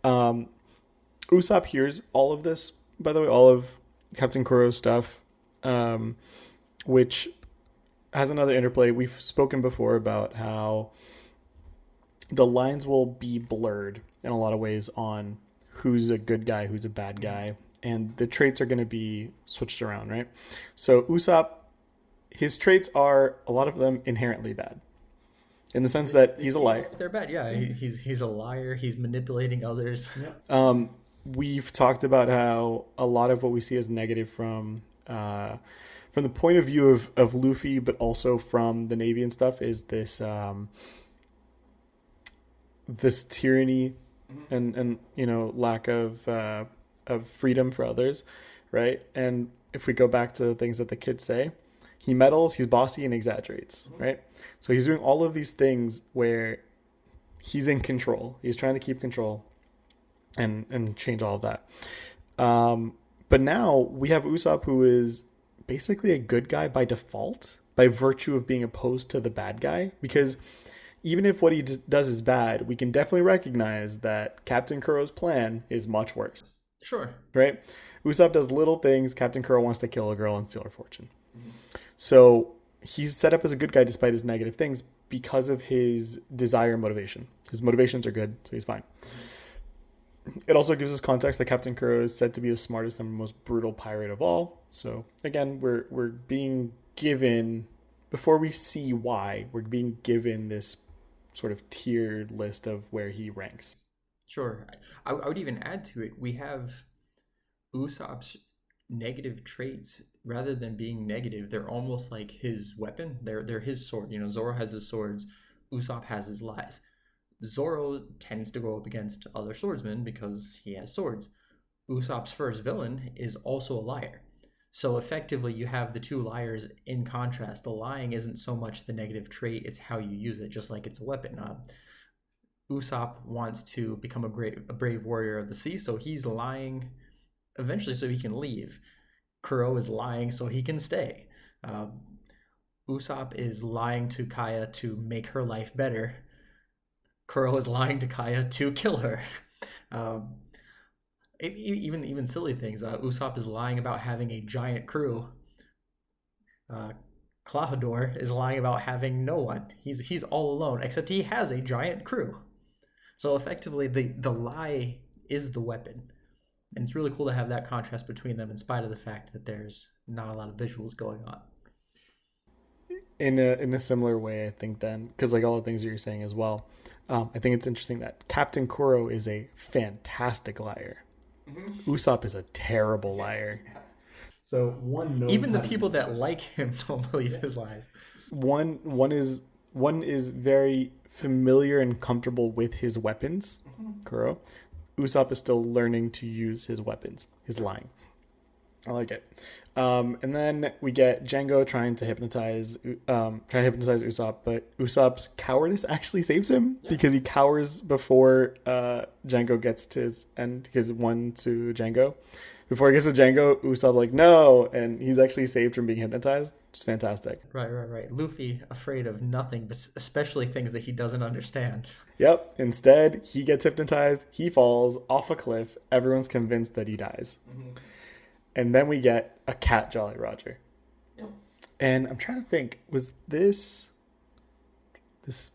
Usopp hears all of this, by the way, all of Captain Kuro's stuff, which has another interplay. We've spoken before about how the lines will be blurred in a lot of ways on who's a good guy, who's a bad guy. And the traits are going to be switched around, right? So Usopp, his traits are, a lot of them, inherently bad. In the sense that he's a liar. They're bad, yeah. He's a liar. He's manipulating others. We've talked about how a lot of what we see as negative from the point of view of Luffy, but also from the Navy and stuff, is this this tyranny and lack of freedom for others, right? And if we go back to the things that the kids say, he meddles, he's bossy, and exaggerates, right? So he's doing all of these things where he's in control. He's trying to keep control and change all of that. But now we have Usopp, who is basically a good guy by default, by virtue of being opposed to the bad guy, because even if what he does is bad, we can definitely recognize that Captain Kuro's plan is much worse. Sure. Right? Usopp does little things. Captain Kuro wants to kill a girl and steal her fortune. Mm-hmm. So he's set up as a good guy despite his negative things because of his desire and motivation. His motivations are good, so he's fine. Mm-hmm. It also gives us context that Captain Kuro is said to be the smartest and most brutal pirate of all. So again, we're being given, before we see why, we're being given this sort of tiered list of where he ranks. Sure. I would even add to it, we have Usopp's negative traits. Rather than being negative, they're almost like his weapon. They're his sword. Zoro has his swords. Usopp has his lies. Zoro tends to go up against other swordsmen because he has swords. Usopp's first villain is also a liar. So effectively, you have the two liars in contrast. The lying isn't so much the negative trait, it's how you use it, just like it's a weapon. Usopp wants to become a brave warrior of the sea, so he's lying eventually so he can leave. Kuro is lying so he can stay. Usopp is lying to Kaya to make her life better. Kuro is lying to Kaya to kill her. Um, even silly things. Usopp is lying about having a giant crew. Uh, Klahadore is lying about having no one. He's all alone, except he has a giant crew. So effectively, the lie is the weapon, and it's really cool to have that contrast between them, in spite of the fact that there's not a lot of visuals going on. In a similar way, I think then, because like all the things that you're saying as well, I think it's interesting that Captain Kuro is a fantastic liar. Mm-hmm. Usopp is a terrible liar. So one knows even the people that like him don't believe his lies. One is very familiar and comfortable with his weapons, Kuro. Usopp is still learning to use his weapons, his lying. I like it. And then we get Django trying to hypnotize Usopp, but Usopp's cowardice actually saves him because he cowers before Django gets to his end, his one to Django. Before he gets to Django, Usopp like, no, and he's actually saved from being hypnotized. It's fantastic. Right. Luffy afraid of nothing, but especially things that he doesn't understand. Yep. Instead, he gets hypnotized. He falls off a cliff. Everyone's convinced that he dies. Mm-hmm. And then we get a cat Jolly Roger. Yep. And I'm trying to think, was this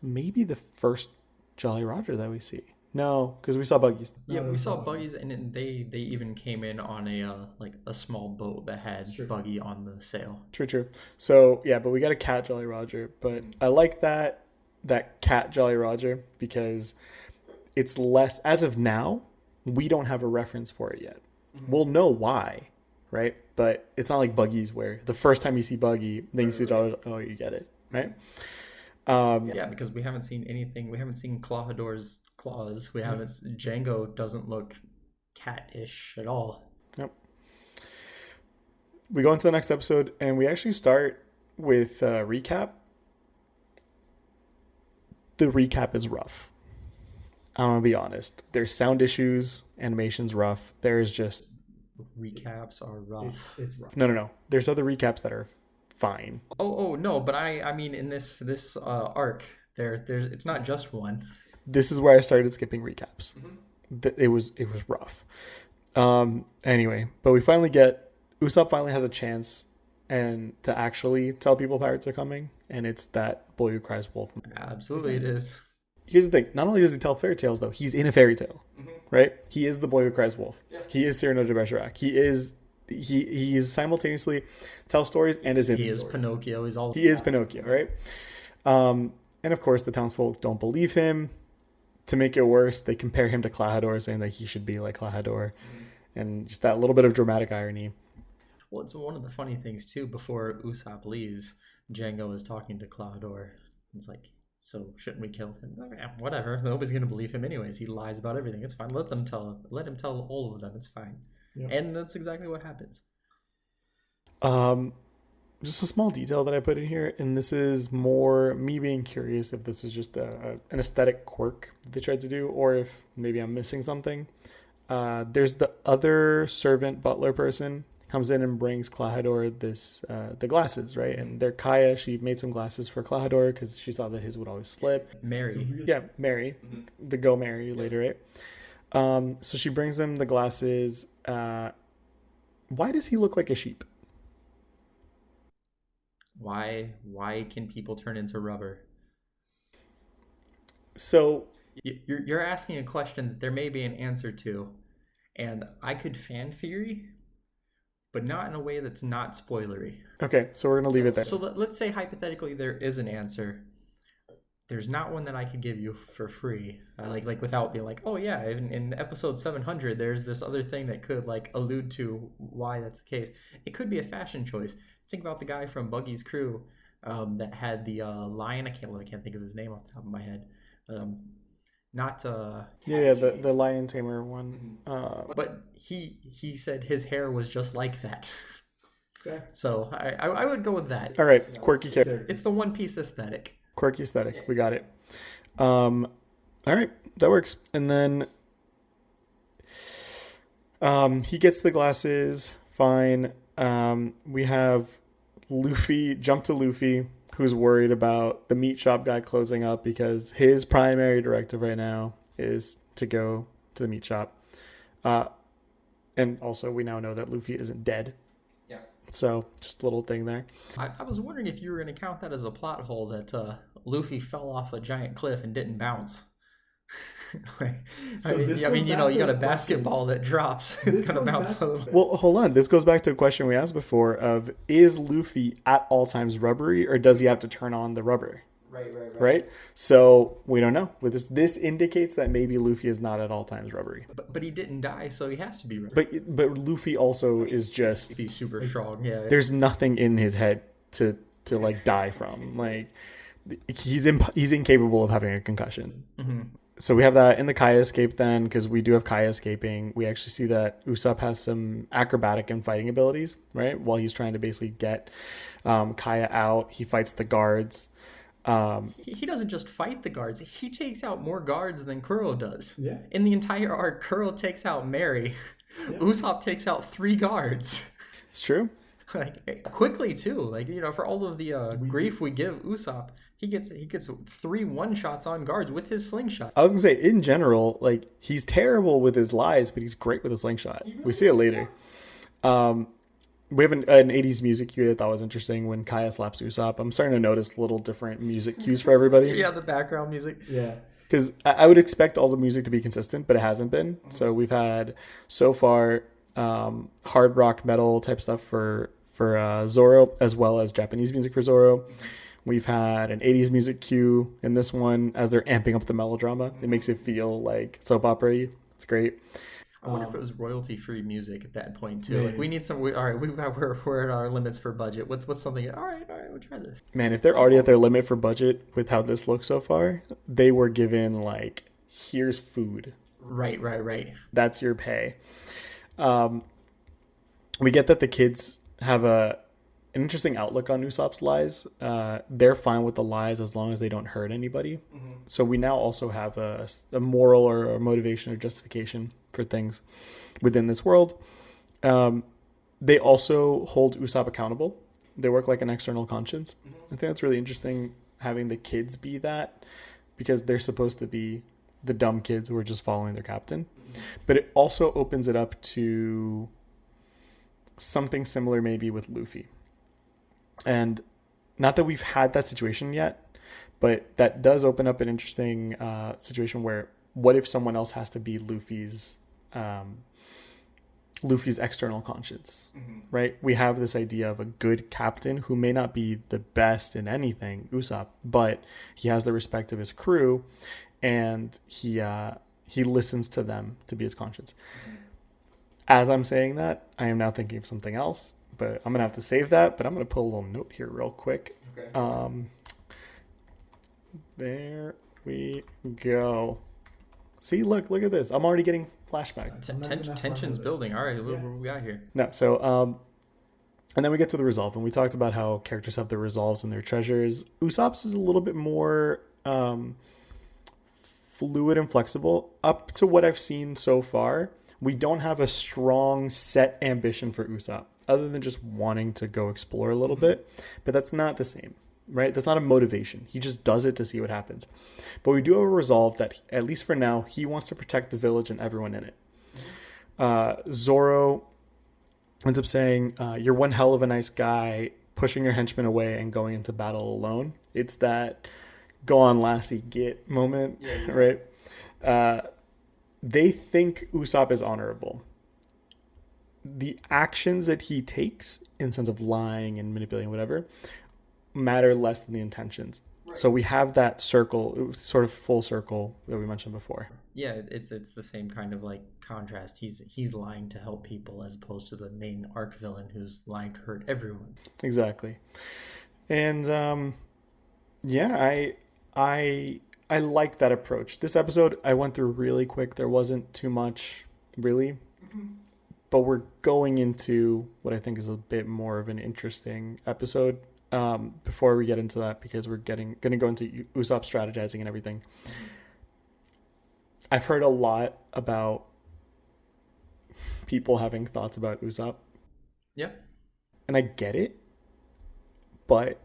maybe the first Jolly Roger that we see? No, because we saw Buggies. Yeah, we saw Buggies, and they even came in on a small boat that had Buggy on the sail. True. So yeah, but we got a cat Jolly Roger. But I like that cat Jolly Roger because it's less, as of now, we don't have a reference for it yet. Mm-hmm. We'll know why, right? But it's not like Buggies where the first time you see Buggy, then you see Jolly, oh, you get it, right? Because we haven't seen anything. We haven't seen Clawadore's claws. We haven't. Django doesn't look cat-ish at all. Yep. We go into the next episode, and we actually start with a recap. The recap is rough. I'm gonna be honest. There's sound issues. Animation's rough. There's just recaps are rough. It's rough. No. There's other recaps that are fine. Oh no, but I mean in this arc there's it's not just one. This is where I started skipping recaps. Mm-hmm. It was rough. Anyway, but we finally get Usopp finally has a chance and to actually tell people pirates are coming, and it's that boy who cries wolf. Absolutely, it is. Here's the thing: not only does he tell fairy tales, though, he's in a fairy tale, right? He is the boy who cries wolf. Yeah. He is Cyrano de Bergerac. He is simultaneously tell stories and is in. He is stories. Pinocchio. He is Pinocchio, right? And of course, the townsfolk don't believe him. To make it worse, they compare him to Klahadore, saying that he should be like Klahadore, and just that little bit of dramatic irony. Well, it's one of the funny things too. Before Usopp leaves, Django is talking to Klahadore. It's like, so shouldn't we kill him? Whatever. Nobody's gonna believe him anyways. He lies about everything. It's fine. Let him tell all of them. It's fine. Yep. And that's exactly what happens. Just a small detail that I put in here, and this is more me being curious if this is just an aesthetic quirk that they tried to do, or if maybe I'm missing something. There's the other servant butler person comes in and brings Klahadore the glasses, right? And they're Kaya. She made some glasses for Klahadore because she saw that his would always slip. Mary. Yeah, Mary. Mm-hmm. The Go Mary later, right? So she brings him the glasses. Why does he look like a sheep? Why can people turn into rubber? So you're asking a question that there may be an answer to, and I could fan theory, but not in a way that's not spoilery. Okay, so we're gonna leave it there. So let's say hypothetically there is an answer. There's not one that I could give you for free, like without being like, oh yeah, in episode 700, there's this other thing that could like allude to why that's the case. It could be a fashion choice. Think about the guy from Buggy's crew that had the lion. I can't think of his name off the top of my head. The lion tamer one. But he said his hair was just like that. Okay. So I would go with that. All right, quirky character. It's the One Piece aesthetic. Quirky aesthetic. We got it. All right, that works. And then he gets the glasses. Fine. We have Luffy jump to Luffy. who's worried about the meat shop guy closing up because his primary directive right now is to go to the meat shop. And also, we now know that Luffy isn't dead. Yeah. So, just a little thing there. I was wondering if you were going to count that as a plot hole that Luffy fell off a giant cliff and didn't bounce. You got a basketball that drops. It's going to bounce a little bit. Well, hold on. This goes back to a question we asked before of, is Luffy at all times rubbery, or does he have to turn on the rubber? Right? So, we don't know. With this indicates that maybe Luffy is not at all times rubbery. But he didn't die, so he has to be rubbery. But Luffy also is just... He's super strong, yeah. There's nothing in his head to like die from. Like, he's incapable of having a concussion. Mm-hmm. So we have that in the Kaya escape then, because we do have Kaya escaping. We actually see that Usopp has some acrobatic and fighting abilities, right? While he's trying to basically get Kaya out, he fights the guards. He doesn't just fight the guards. He takes out more guards than Kuro does. Yeah. In the entire arc, Kuro takes out Mary. Yeah. Usopp takes out 3 guards. It's true. Like, quickly too. Like, for all of the grief we give Usopp, he gets 3 one-shots on guards with his slingshot. I was gonna say, in general, like, he's terrible with his lies, but he's great with his slingshot. Really we see it later. We have an 80s music cue that I thought was interesting when Kaya slaps Usopp. I'm starting to notice little different music cues for everybody. Yeah, the background music. Yeah. Because I would expect all the music to be consistent, but it hasn't been. Mm-hmm. So we've had, so far, hard rock metal type stuff for Zoro, as well as Japanese music for Zoro. Mm-hmm. We've had an 80s music cue in this one as they're amping up the melodrama. Mm-hmm. It makes it feel like soap opera-y. It's great. I wonder if it was royalty-free music at that point too. Like, we need some. We're at our limits for budget. What's something? All right, we'll try this. Man, if they're already at their limit for budget with how this looks so far, they were given like, here's food. Right. That's your pay. We get that the kids have an interesting outlook on Usopp's lies. They're fine with the lies as long as they don't hurt anybody. Mm-hmm. So we now also have a moral or a motivation or justification for things within this world. They also hold Usopp accountable. They work like an external conscience. Mm-hmm. I think that's really interesting, having the kids be that, because they're supposed to be the dumb kids who are just following their captain. Mm-hmm. But it also opens it up to something similar maybe with Luffy. And not that we've had that situation yet, but that does open up an interesting situation where, what if someone else has to be Luffy's external conscience, mm-hmm. right? We have this idea of a good captain who may not be the best in anything, Usopp, but he has the respect of his crew, and he listens to them to be his conscience. Mm-hmm. As I'm saying that, I am now thinking of something else, but I'm gonna have to save that. But I'm gonna put a little note here real quick. Okay. There we go. See, look at this. I'm already getting flashback. Tension's building. All right, what we got here? No, so and then we get to the resolve, and we talked about how characters have their resolves and their treasures. Usopp's is a little bit more fluid and flexible. Up to what I've seen so far, we don't have a strong set ambition for Usopp, other than just wanting to go explore a little bit. But that's not the same, right? That's not a motivation. He just does it to see what happens. But we do have a resolve that, at least for now, he wants to protect the village and everyone in it. Zoro ends up saying, you're one hell of a nice guy, pushing your henchmen away and going into battle alone. It's that go on lassie get moment, right? They think Usopp is honorable. The actions that he takes, in sense of lying and manipulating whatever, matter less than the intentions. Right. So we have that circle, sort of full circle that we mentioned before. Yeah, it's the same kind of like contrast. He's lying to help people, as opposed to the main arc villain who's lying to hurt everyone. Exactly. And I like that approach. This episode I went through really quick. There wasn't too much really. Mm-hmm. But we're going into what I think is a bit more of an interesting episode before we get into that, because we're going to go into Usopp strategizing and everything. Mm-hmm. I've heard a lot about people having thoughts about Usopp. Yeah. And I get it. But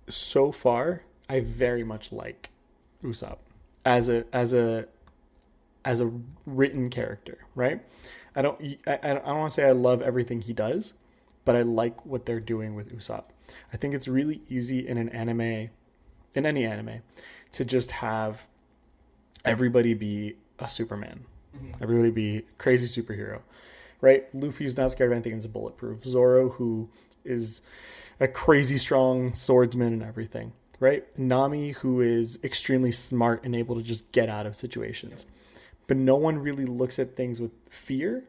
so far, I very much like Usopp as a written character, right? I don't want to say I love everything he does, but I like what they're doing with Usopp. I think it's really easy in an anime, in any anime, to just have everybody be a Superman, everybody be crazy superhero, right? Luffy's not scared of anything and is bulletproof. Zoro, who is a crazy strong swordsman and everything, right? Nami, who is extremely smart and able to just get out of situations. But no one really looks at things with fear.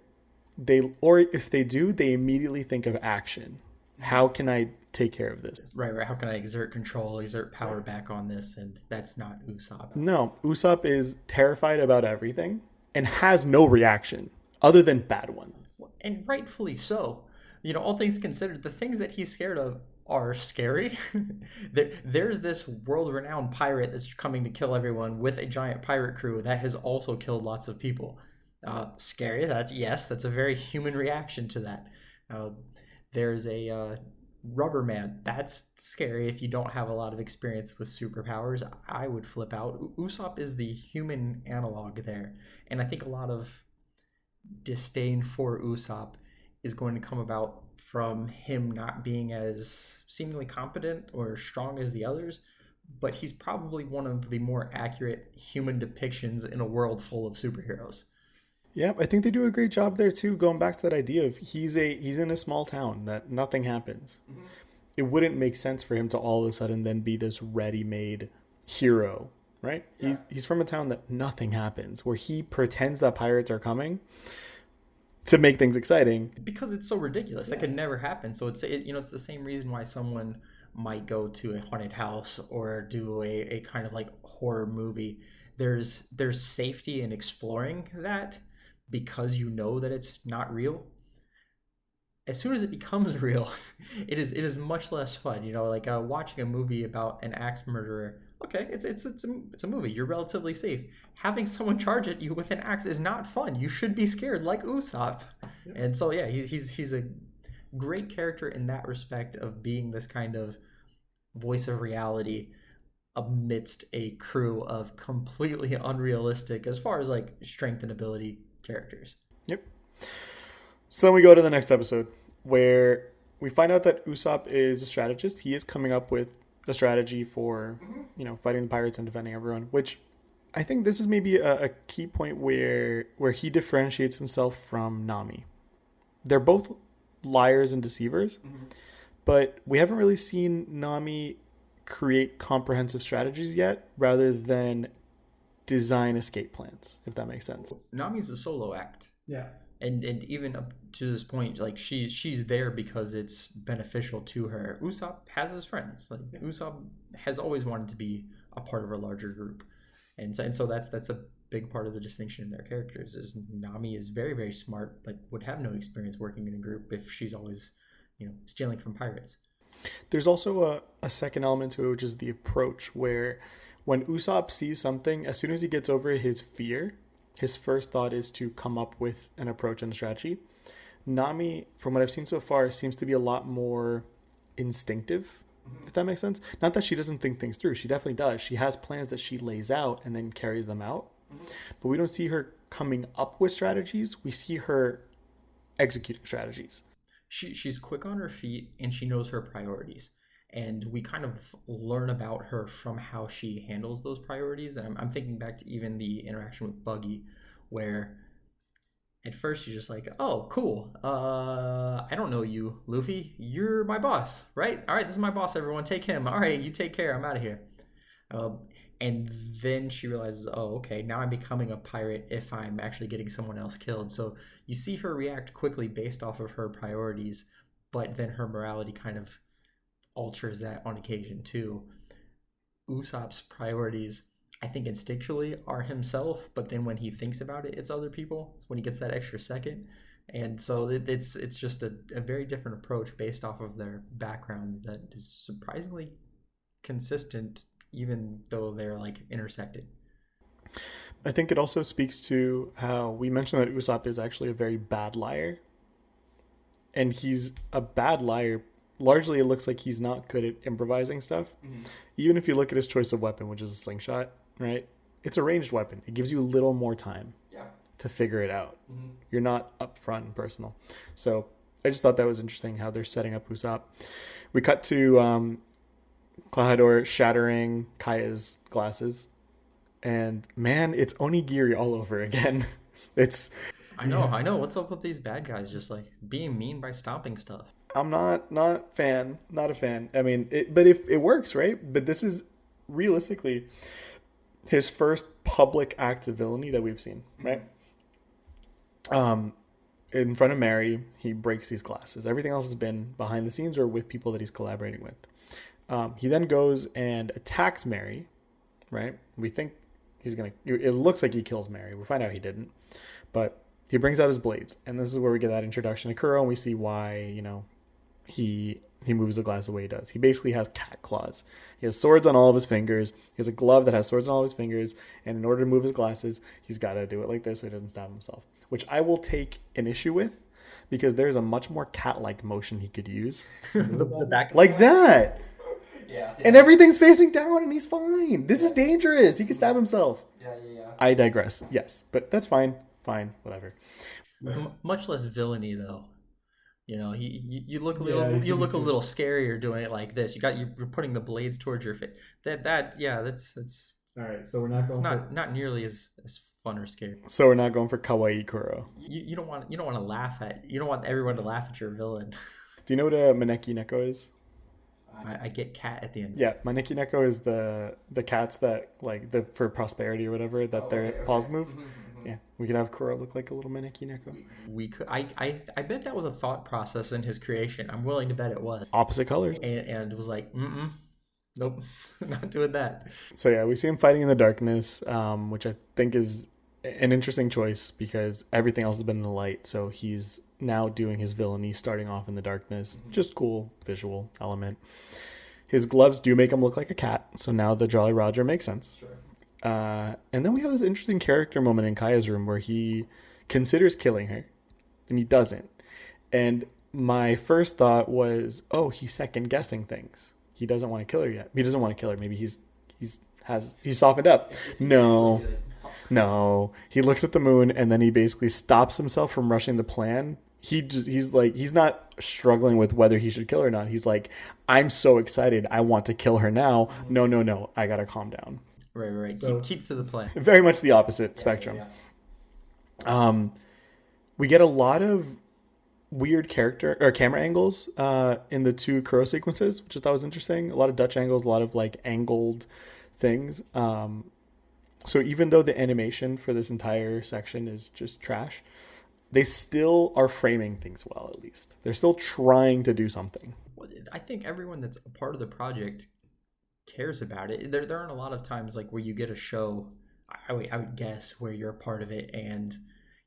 Or if they do, they immediately think of action. How can I take care of this? Right. How can I exert control, exert power back on this? And that's not Usopp. No, Usopp is terrified about everything and has no reaction other than bad ones. And rightfully so. All things considered, the things that he's scared of are scary. There's this world-renowned pirate that's coming to kill everyone with a giant pirate crew that has also killed lots of people. Scary. That's a very human reaction to that. There's a rubber man. That's scary if you don't have a lot of experience with superpowers. I would flip out. Usopp is the human analog there, and I think a lot of disdain for Usopp is going to come about from him not being as seemingly competent or strong as the others, but he's probably one of the more accurate human depictions in a world full of superheroes. Yeah, I think they do a great job there too. Going back to that idea of he's in a small town that nothing happens. Mm-hmm. It wouldn't make sense for him to all of a sudden then be this ready-made hero, right? Yeah. He's from a town that nothing happens, where he pretends that pirates are coming to make things exciting because it's so ridiculous. Yeah. That could never happen. So it's the same reason why someone might go to a haunted house or do a kind of like horror movie. There's safety in exploring that because you know that it's not real. As soon as it becomes real, it is much less fun. Like watching a movie about an axe murderer. Okay, it's a movie. You're relatively safe. Having someone charge at you with an axe is not fun. You should be scared, like Usopp. Yeah. And so yeah, he's a great character in that respect of being this kind of voice of reality amidst a crew of completely unrealistic, as far as like strength and ability, characters. Yep. So then we go to the next episode where we find out that Usopp is a strategist. He is coming up with a strategy for, fighting the pirates and defending everyone, which I think this is maybe a key point where he differentiates himself from Nami. They're both liars and deceivers, but we haven't really seen Nami create comprehensive strategies yet, rather than design escape plans, if that makes sense. Nami's a solo act. Yeah. And even up to this point, like she's there because it's beneficial to her. Usopp has his friends. Like Usopp has always wanted to be a part of a larger group, and so that's a big part of the distinction in their characters. Is Nami is very, very smart, but would have no experience working in a group if she's always, stealing from pirates. There's also a second element to it, which is the approach, where when Usopp sees something, as soon as he gets over his fear, his first thought is to come up with an approach and a strategy. Nami, from what I've seen so far, seems to be a lot more instinctive, if that makes sense. Not that she doesn't think things through. She definitely does. She has plans that she lays out and then carries them out. But we don't see her coming up with strategies. We see her executing strategies. She's quick on her feet and she knows her priorities. And we kind of learn about her from how she handles those priorities. And I'm thinking back to even the interaction with Buggy, where at first she's just like, oh, cool. I don't know you, Luffy. You're my boss, right? All right, this is my boss, everyone. Take him. All right, you take care. I'm out of here. And then she realizes, oh, okay, now I'm becoming a pirate if I'm actually getting someone else killed. So you see her react quickly based off of her priorities, but then her morality kind of alters that on occasion too. Usopp's priorities, I think instinctually, are himself, but then when he thinks about it, it's other people. It's when he gets that extra second. And so it's just a very different approach based off of their backgrounds that is surprisingly consistent, even though they're like intersected. I think it also speaks to how we mentioned that Usopp is actually a very bad liar. And he's a bad liar largely it looks like he's not good at improvising stuff. Mhm. Even if you look at his choice of weapon, which is a slingshot, right? It's a ranged weapon. It gives you a little more time Yeah. to figure it out. Mhm. You're not upfront and personal. So I just thought that was interesting how they're setting up Usopp. We cut to Klahadore shattering Kaya's glasses. And man, it's onigiri all over again. It's I know. What's up with these bad guys just like being mean by stomping stuff? I'm not a fan. I mean, but if it works, right? But this is realistically his first public act of villainy that we've seen, right? In front of Mary, he breaks these glasses. Everything else has been behind the scenes or with people that he's collaborating with. He then goes and attacks Mary, right? We think he's gonna. It looks like he kills Mary. We find out he didn't, but he brings out his blades, and this is where we get that introduction to Kuro, and we see why he moves the glass the way he does. He basically has cat claws. He has swords on all of his fingers. He has a glove that has swords on all of his fingers, and in order to move his glasses, he's got to do it like this so he doesn't stab himself, which I will take an issue with because there's a much more cat-like motion he could use. the back Like that. Yeah. And everything's facing down and he's fine. This is dangerous. He can stab himself. Yeah. I digress. Yes, but that's fine. Fine, whatever. Much less villainy though. You look a Yeah, little he's you look a too. little scarier doing it like this. You're putting the blades towards your face. That's All right, so we're not it's not nearly as fun or scary. So we're not going for kawaii Kuro. You don't want to laugh at. You don't want everyone to laugh at your villain. Do you know what a maneki neko is? I get cat at the end. Yeah, maneki neko is the cats that like for prosperity or whatever that their paws move. Yeah, we could have Kuro look like a little maneki neko. We could. I bet that was a thought process in his creation. I'm willing to bet it was. Opposite colors. And it was like, nope, not doing that. So yeah, we see him fighting in the darkness, which I think is an interesting choice because everything else has been in the light. So he's now doing his villainy starting off in the darkness. Just cool visual element. His gloves do make him look like a cat. So now the Jolly Roger makes sense. Sure. And then we have this interesting character moment in Kaya's room where he considers killing her and he doesn't. And my first thought was, oh, he's second guessing things. He doesn't want to kill her yet. He doesn't want to kill her. Maybe he's softened up. No. He looks at the moon and then he basically stops himself from rushing the plan. He's not struggling with whether he should kill her or not. He's like, I'm so excited. I want to kill her now. No. I got to calm down. Right. So, keep to the plan. Very much the opposite spectrum. Yeah. We get a lot of weird character or camera angles in the two Kuro sequences, which I thought was interesting. A lot of Dutch angles, a lot of like angled things. So even though the animation for this entire section is just trash, they still are framing things well. At least they're still trying to do something. I think everyone that's a part of the project cares about it. There aren't a lot of times like where you get a show, I would guess, where you're a part of it and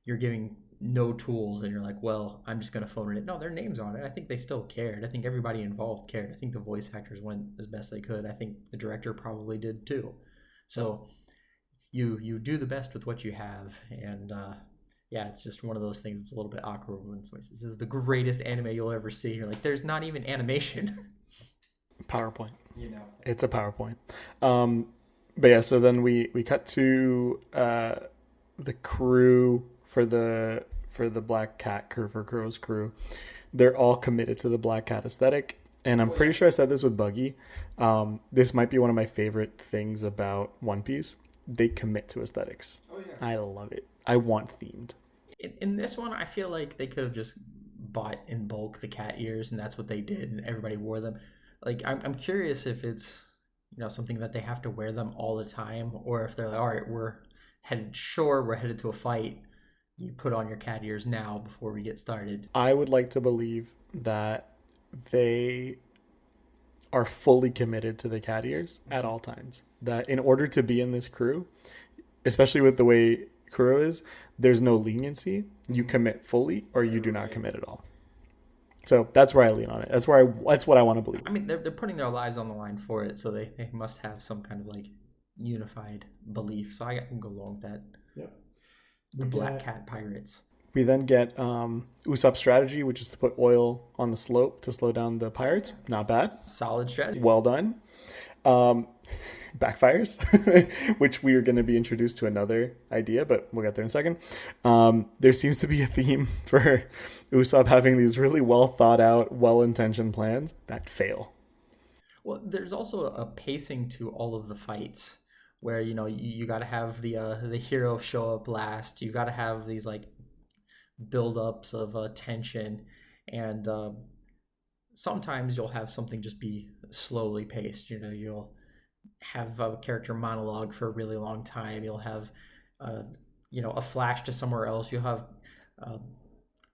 you're giving no tools and you're like, well, I'm just gonna phone it in. No, their name's on it. I think they still cared. I think everybody involved cared. I think the voice actors went as best they could. I think the director probably did too. So you do the best with what you have, and yeah, it's just one of those things. It's a little bit awkward when somebody says, "This is the greatest anime you'll ever see." You're like, "There's not even animation." PowerPoint. It's a PowerPoint. But yeah, so then we cut to the crew for the Black Cat crew, for Kuro's crew. They're all committed to the Black Cat aesthetic, and I'm pretty sure I said this with Buggy. This might be one of my favorite things about One Piece. They commit to aesthetics. Oh yeah, I love it. I want themed. In this one, I feel like they could have just bought in bulk the cat ears, and that's what they did, and everybody wore them. Like, I'm curious if it's something that they have to wear them all the time, or if they're like, all right, we're headed to a fight. You put on your cat ears now before we get started. I would like to believe that they are fully committed to the cat ears at all times. That in order to be in this crew, especially with the way Kuro is, there's no leniency. You commit fully or you do not commit at all. So that's where I lean on it. That's what I want to believe. I mean, they're putting their lives on the line for it, so they must have some kind of like unified belief. So I can go along with that. Yep. The Black Cat Pirates. We then get Usopp's strategy, which is to put oil on the slope to slow down the pirates. Not bad. Solid strategy. Well done. Um, backfires, which we are going to be introduced to another idea, but we'll get there in a second. There seems to be a theme for Usopp having these really well thought out, well intentioned plans that fail. Well, there's also a pacing to all of the fights where you got to have the hero show up last. You got to have these like build-ups of tension, and sometimes you'll have something just be slowly paced. You'll have a character monologue for a really long time. You'll have a flash to somewhere else. You'll have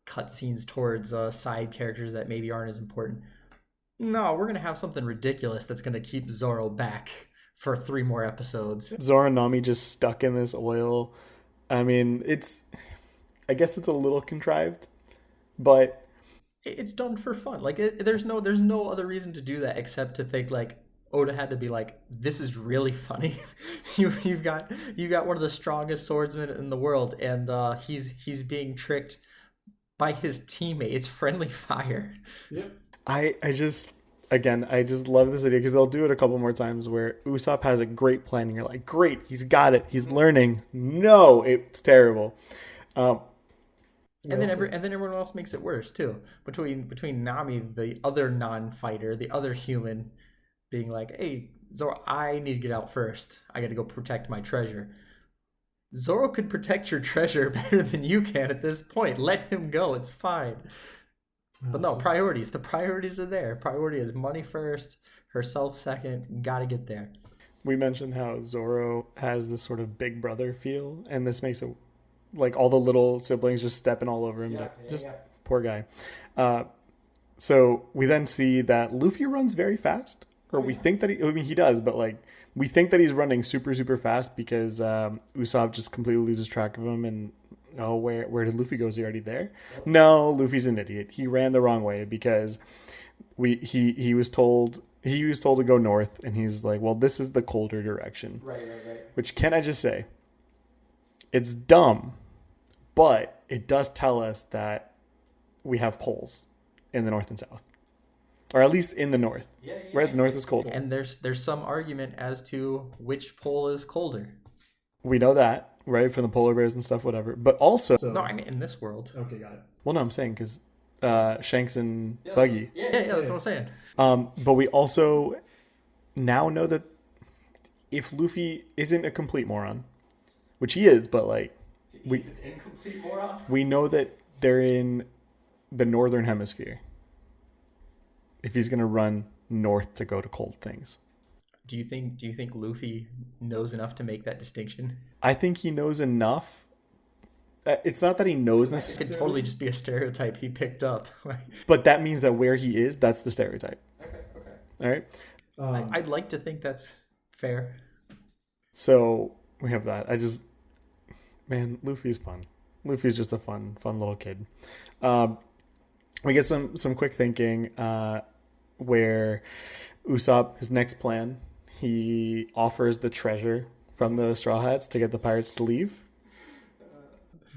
cut scenes towards side characters that maybe aren't as important. No, we're gonna have something ridiculous that's gonna keep Zoro back for 3 more episodes. Zoro and Nami just stuck in this oil. I mean, I guess it's a little contrived, but it's done for fun. Like there's no other reason to do that except to think like Oda had to be like, this is really funny. You've got one of the strongest swordsmen in the world, and he's being tricked by his teammate. It's friendly fire. Yep. I just love this idea because they'll do it a couple more times where Usopp has a great plan and you're like, great, he's got it, he's learning. No, it's terrible. And then everyone else makes it worse too. Between Nami, the other non-fighter, the other human, being like, hey, Zoro, I need to get out first. I got to go protect my treasure. Zoro could protect your treasure better than you can at this point. Let him go. It's fine. But no, priorities. The priorities are there. Priority is money first, herself second. Got to get there. We mentioned how Zoro has this sort of big brother feel, and this makes it like all the little siblings just stepping all over him. Poor guy. So we then see that Luffy runs very fast. Or we think that he does, but like we think that he's running super, super fast because Usopp just completely loses track of him and where did Luffy go? Is he already there? No, Luffy's an idiot. He ran the wrong way because he was told to go north, and he's like, well, this is the colder direction. Right. Which, can I just say, it's dumb, but it does tell us that we have poles in the north and south. Or at least in the north. Right? The north is colder. And there's some argument as to which pole is colder. We know that, right? From the polar bears and stuff, whatever. But also... No, I mean in this world. Okay, got it. Well, no, I'm saying because Shanks and Buggy. Yeah, that's what I'm saying. But we also now know that if Luffy isn't a complete moron, which he is, but like... He's an incomplete moron? We know that they're in the northern hemisphere. If he's going to run north to go to cold things. Do you think Luffy knows enough to make that distinction? I think he knows enough. It's not that he knows necessarily. It could totally just be a stereotype he picked up. But that means that where he is, that's the stereotype. Okay. All right? I'd like to think that's fair. So we have that. Man, Luffy's fun. Luffy's just a fun little kid. We get some quick thinking where Usopp, his next plan, he offers the treasure from the Straw Hats to get the pirates to leave.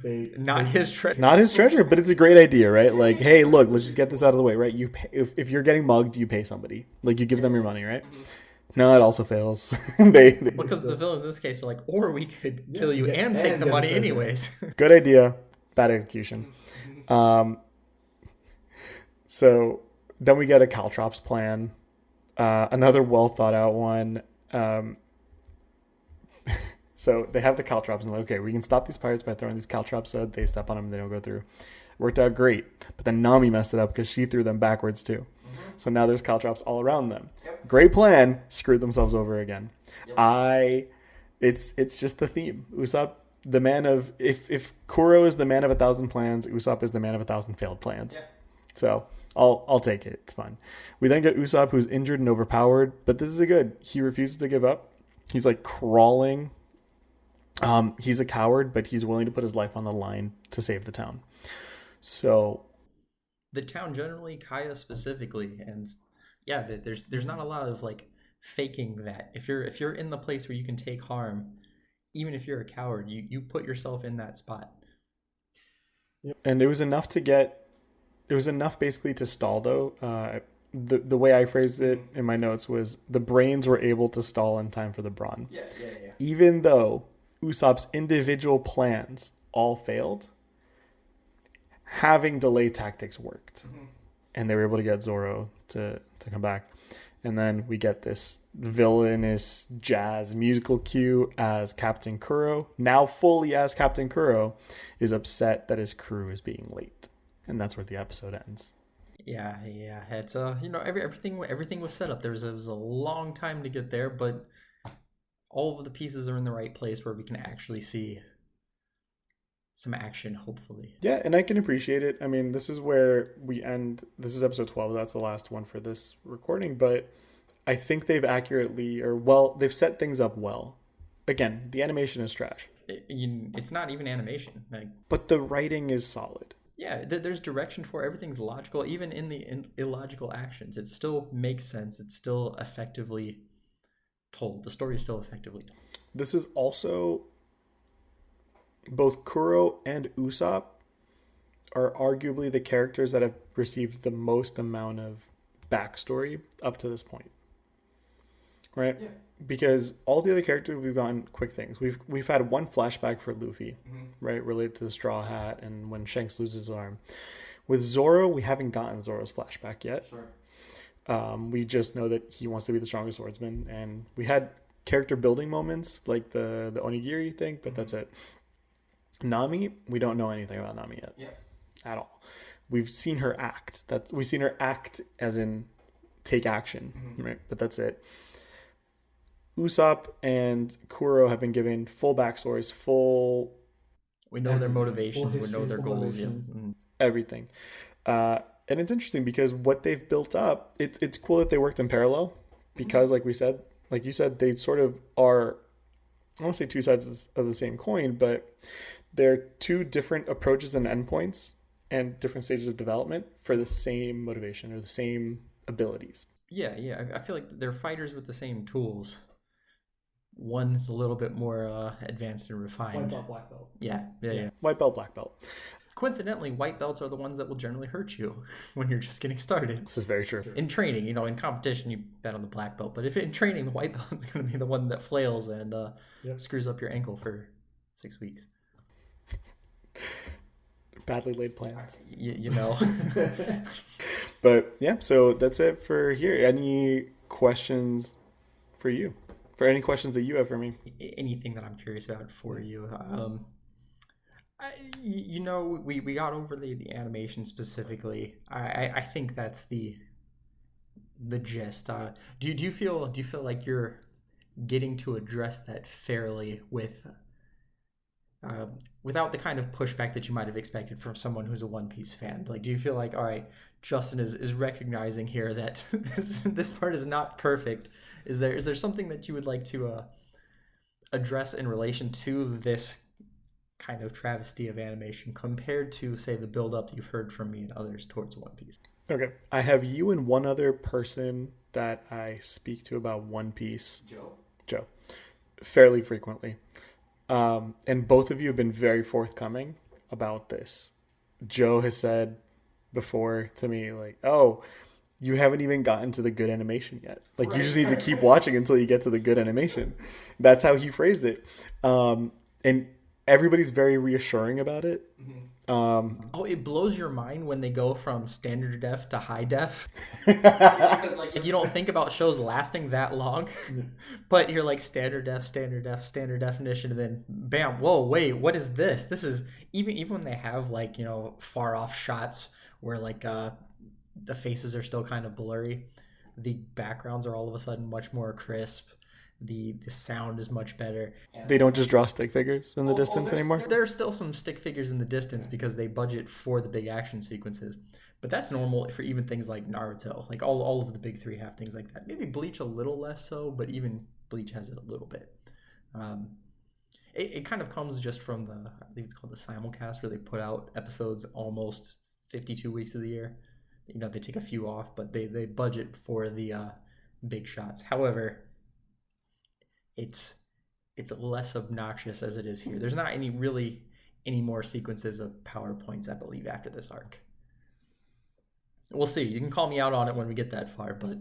Not his treasure, but it's a great idea, right? Like, hey, look, let's just get this out of the way, right? You pay, if you're getting mugged, you pay somebody. Like, you give them your money, right? No, it also fails. Because the villains in this case are like, or we could kill you and take the money anyways. Good idea, bad execution. So then we get a Caltrops plan, another well thought out one. So they have the Caltrops and like, okay, we can stop these pirates by throwing these Caltrops so they step on them and they don't go through. Worked out great, but then Nami messed it up because she threw them backwards too. So now there's Caltrops all around them. Yep. Great plan, screwed themselves over again. Yep. It's just the theme. Usopp, the man of if Kuro is the man of 1,000 plans, Usopp is the man of 1,000 failed plans. Yeah. So I'll take it. It's fun. We then get Usopp, who's injured and overpowered, but this is a good. He refuses to give up. He's like crawling. He's a coward, but he's willing to put his life on the line to save the town. So the town generally, Kaya specifically, and yeah, there's not a lot of like faking that. If you're in the place where you can take harm, even if you're a coward, you put yourself in that spot. And it was enough to get. It was enough basically to stall though. The way I phrased it in my notes was the brains were able to stall in time for the brawn. Yeah. Even though Usopp's individual plans all failed, having delay tactics worked. And they were able to get Zoro to come back. And then we get this villainous jazz musical cue as Captain Kuro, now fully as Captain Kuro, is upset that his crew is being late. And that's where the episode ends. Yeah. It's everything was set up. There was a long time to get there, but all of the pieces are in the right place where we can actually see some action, hopefully. Yeah, and I can appreciate it. I mean, this is where we end. This is episode 12. That's the last one for this recording, but I think they've they've set things up well. Again, the animation is trash. It's not even animation. But the writing is solid. Yeah, there's direction for it. Everything's logical. Even in the illogical actions, it still makes sense. It's still effectively told. The story is still effectively told. This is also... Both Kuro and Usopp are arguably the characters that have received the most amount of backstory up to this point. Right? Yeah. Because all the other characters, we've gotten quick things. We've had one flashback for Luffy, right, related to the Straw Hat and when Shanks loses his arm. With Zoro, we haven't gotten Zoro's flashback yet. Sure. We just know that he wants to be the strongest swordsman, and we had character building moments like the onigiri thing, but that's it. Nami, we don't know anything about Nami yet, at all. We've seen her act. We've seen her act as in take action, right? But that's it. Usopp and Kuro have been given full backstories, We know their motivations. We know their goals. Yeah. Everything. And it's interesting because what they've built up, it's cool that they worked in parallel because, like you said, they sort of are. I don't want to say two sides of the same coin, but they're two different approaches and endpoints and different stages of development for the same motivation or the same abilities. Yeah. I feel like they're fighters with the same tools. One's a little bit more advanced and refined. White belt, black belt. Yeah. White belt, black belt. Coincidentally, white belts are the ones that will generally hurt you when you're just getting started. This is very true. In training, in competition, you bet on the black belt. But if in training, the white belt is going to be the one that flails and screws up your ankle for 6 weeks. Badly laid plans. You know. But yeah, so that's it for here. Any questions for you? For any questions that you have for me? Anything that I'm curious about for you. We got over the animation specifically. I think that's the gist. Do you feel like you're getting to address that fairly without the kind of pushback that you might have expected from someone who's a One Piece fan? Like, do you feel like, all right, Justin is recognizing here that this part is not perfect? Is there something that you would like to address in relation to this kind of travesty of animation compared to, say, the build-up you've heard from me and others towards One Piece? Okay. I have you and one other person that I speak to about One Piece. Joe. Fairly frequently. And both of you have been very forthcoming about this. Joe has said before to me, like, oh, you haven't even gotten to the good animation yet. Like, you just need to keep watching until you get to the good animation. That's how he phrased it. And everybody's very reassuring about it. It blows your mind when they go from standard def to high def. Because you don't think about shows lasting that long, but you're like standard standard definition, and then bam, whoa, wait, what is this? This is even when they have far off shots where the faces are still kind of blurry, the backgrounds are all of a sudden much more crisp. The sound is much better. They don't just draw stick figures in the distance anymore? There are still some stick figures in the distance because they budget for the big action sequences. But that's normal for even things like Naruto. Like all of the big three have things like that. Maybe Bleach a little less so, but even Bleach has it a little bit. It kind of comes just from I believe it's called the simulcast, where they put out episodes almost 52 weeks of the year. They take a few off, but they budget for the big shots. However, it's less obnoxious as it is here. There's not any more sequences of PowerPoints, I believe, after this arc. We'll see. You can call me out on it when we get that far, but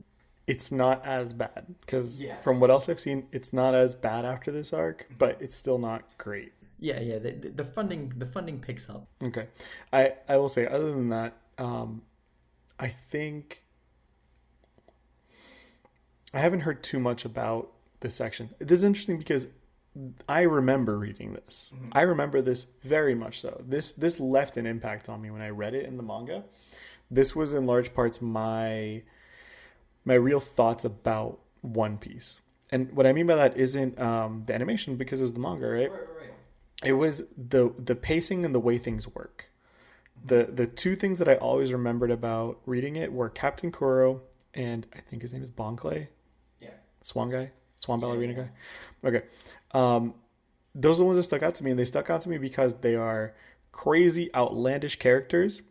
It's not as bad because Yeah. from what else I've seen, it's not as bad after this arc, but it's still not great. yeah, the funding picks up. Okay. I will say, other than that, I think I haven't heard too much about this section. This is interesting because I remember reading this. I remember this very much so. This left an impact on me when I read it in the manga. This was in large parts my real thoughts about One Piece. And what I mean by that isn't the animation, because it was the manga, right? It was the pacing and the way things work. The two things that I always remembered about reading it were Captain Kuro and I think his name is Bon Clay. Yeah. Swan ballerina guy. Okay. Those are the ones that stuck out to me, and they stuck out to me because they are crazy, outlandish characters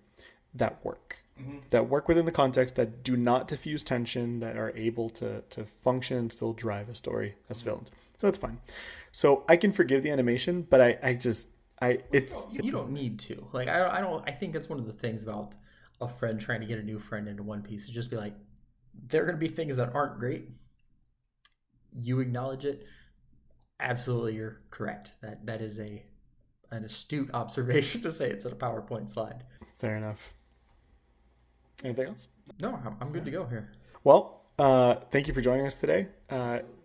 that work. That work within the context, that do not diffuse tension, that are able to function and still drive a story as villains. So that's fine. So I can forgive the animation, but You don't need to. Like I don't. I think that's one of the things about a friend trying to get a new friend into One Piece is just be like, there are going to be things that aren't great. You acknowledge it. Absolutely, you're correct. That is an astute observation to say it's in a PowerPoint slide. Fair enough. Anything else? No, I'm good to go here. Well, thank you for joining us today.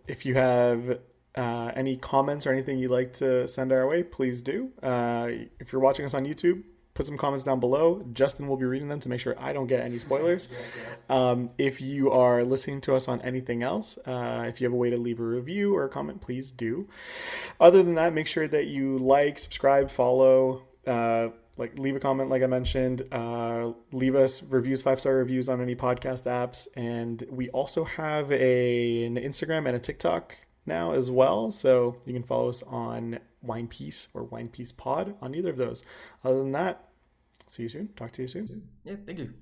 If you have any comments or anything you'd like to send our way, please do. If you're watching us on YouTube, put some comments down below. Justin will be reading them to make sure I don't get any spoilers. If you are listening to us on anything else, if you have a way to leave a review or a comment, please do. Other than that, make sure that you like, subscribe, follow, leave a comment, like I mentioned. Leave us reviews, 5-star reviews on any podcast apps. And we also have an Instagram and a TikTok now as well. So you can follow us on Wine Piece or Wine Piece Pod on either of those. Other than that, see you soon. Talk to you soon. Yeah, thank you.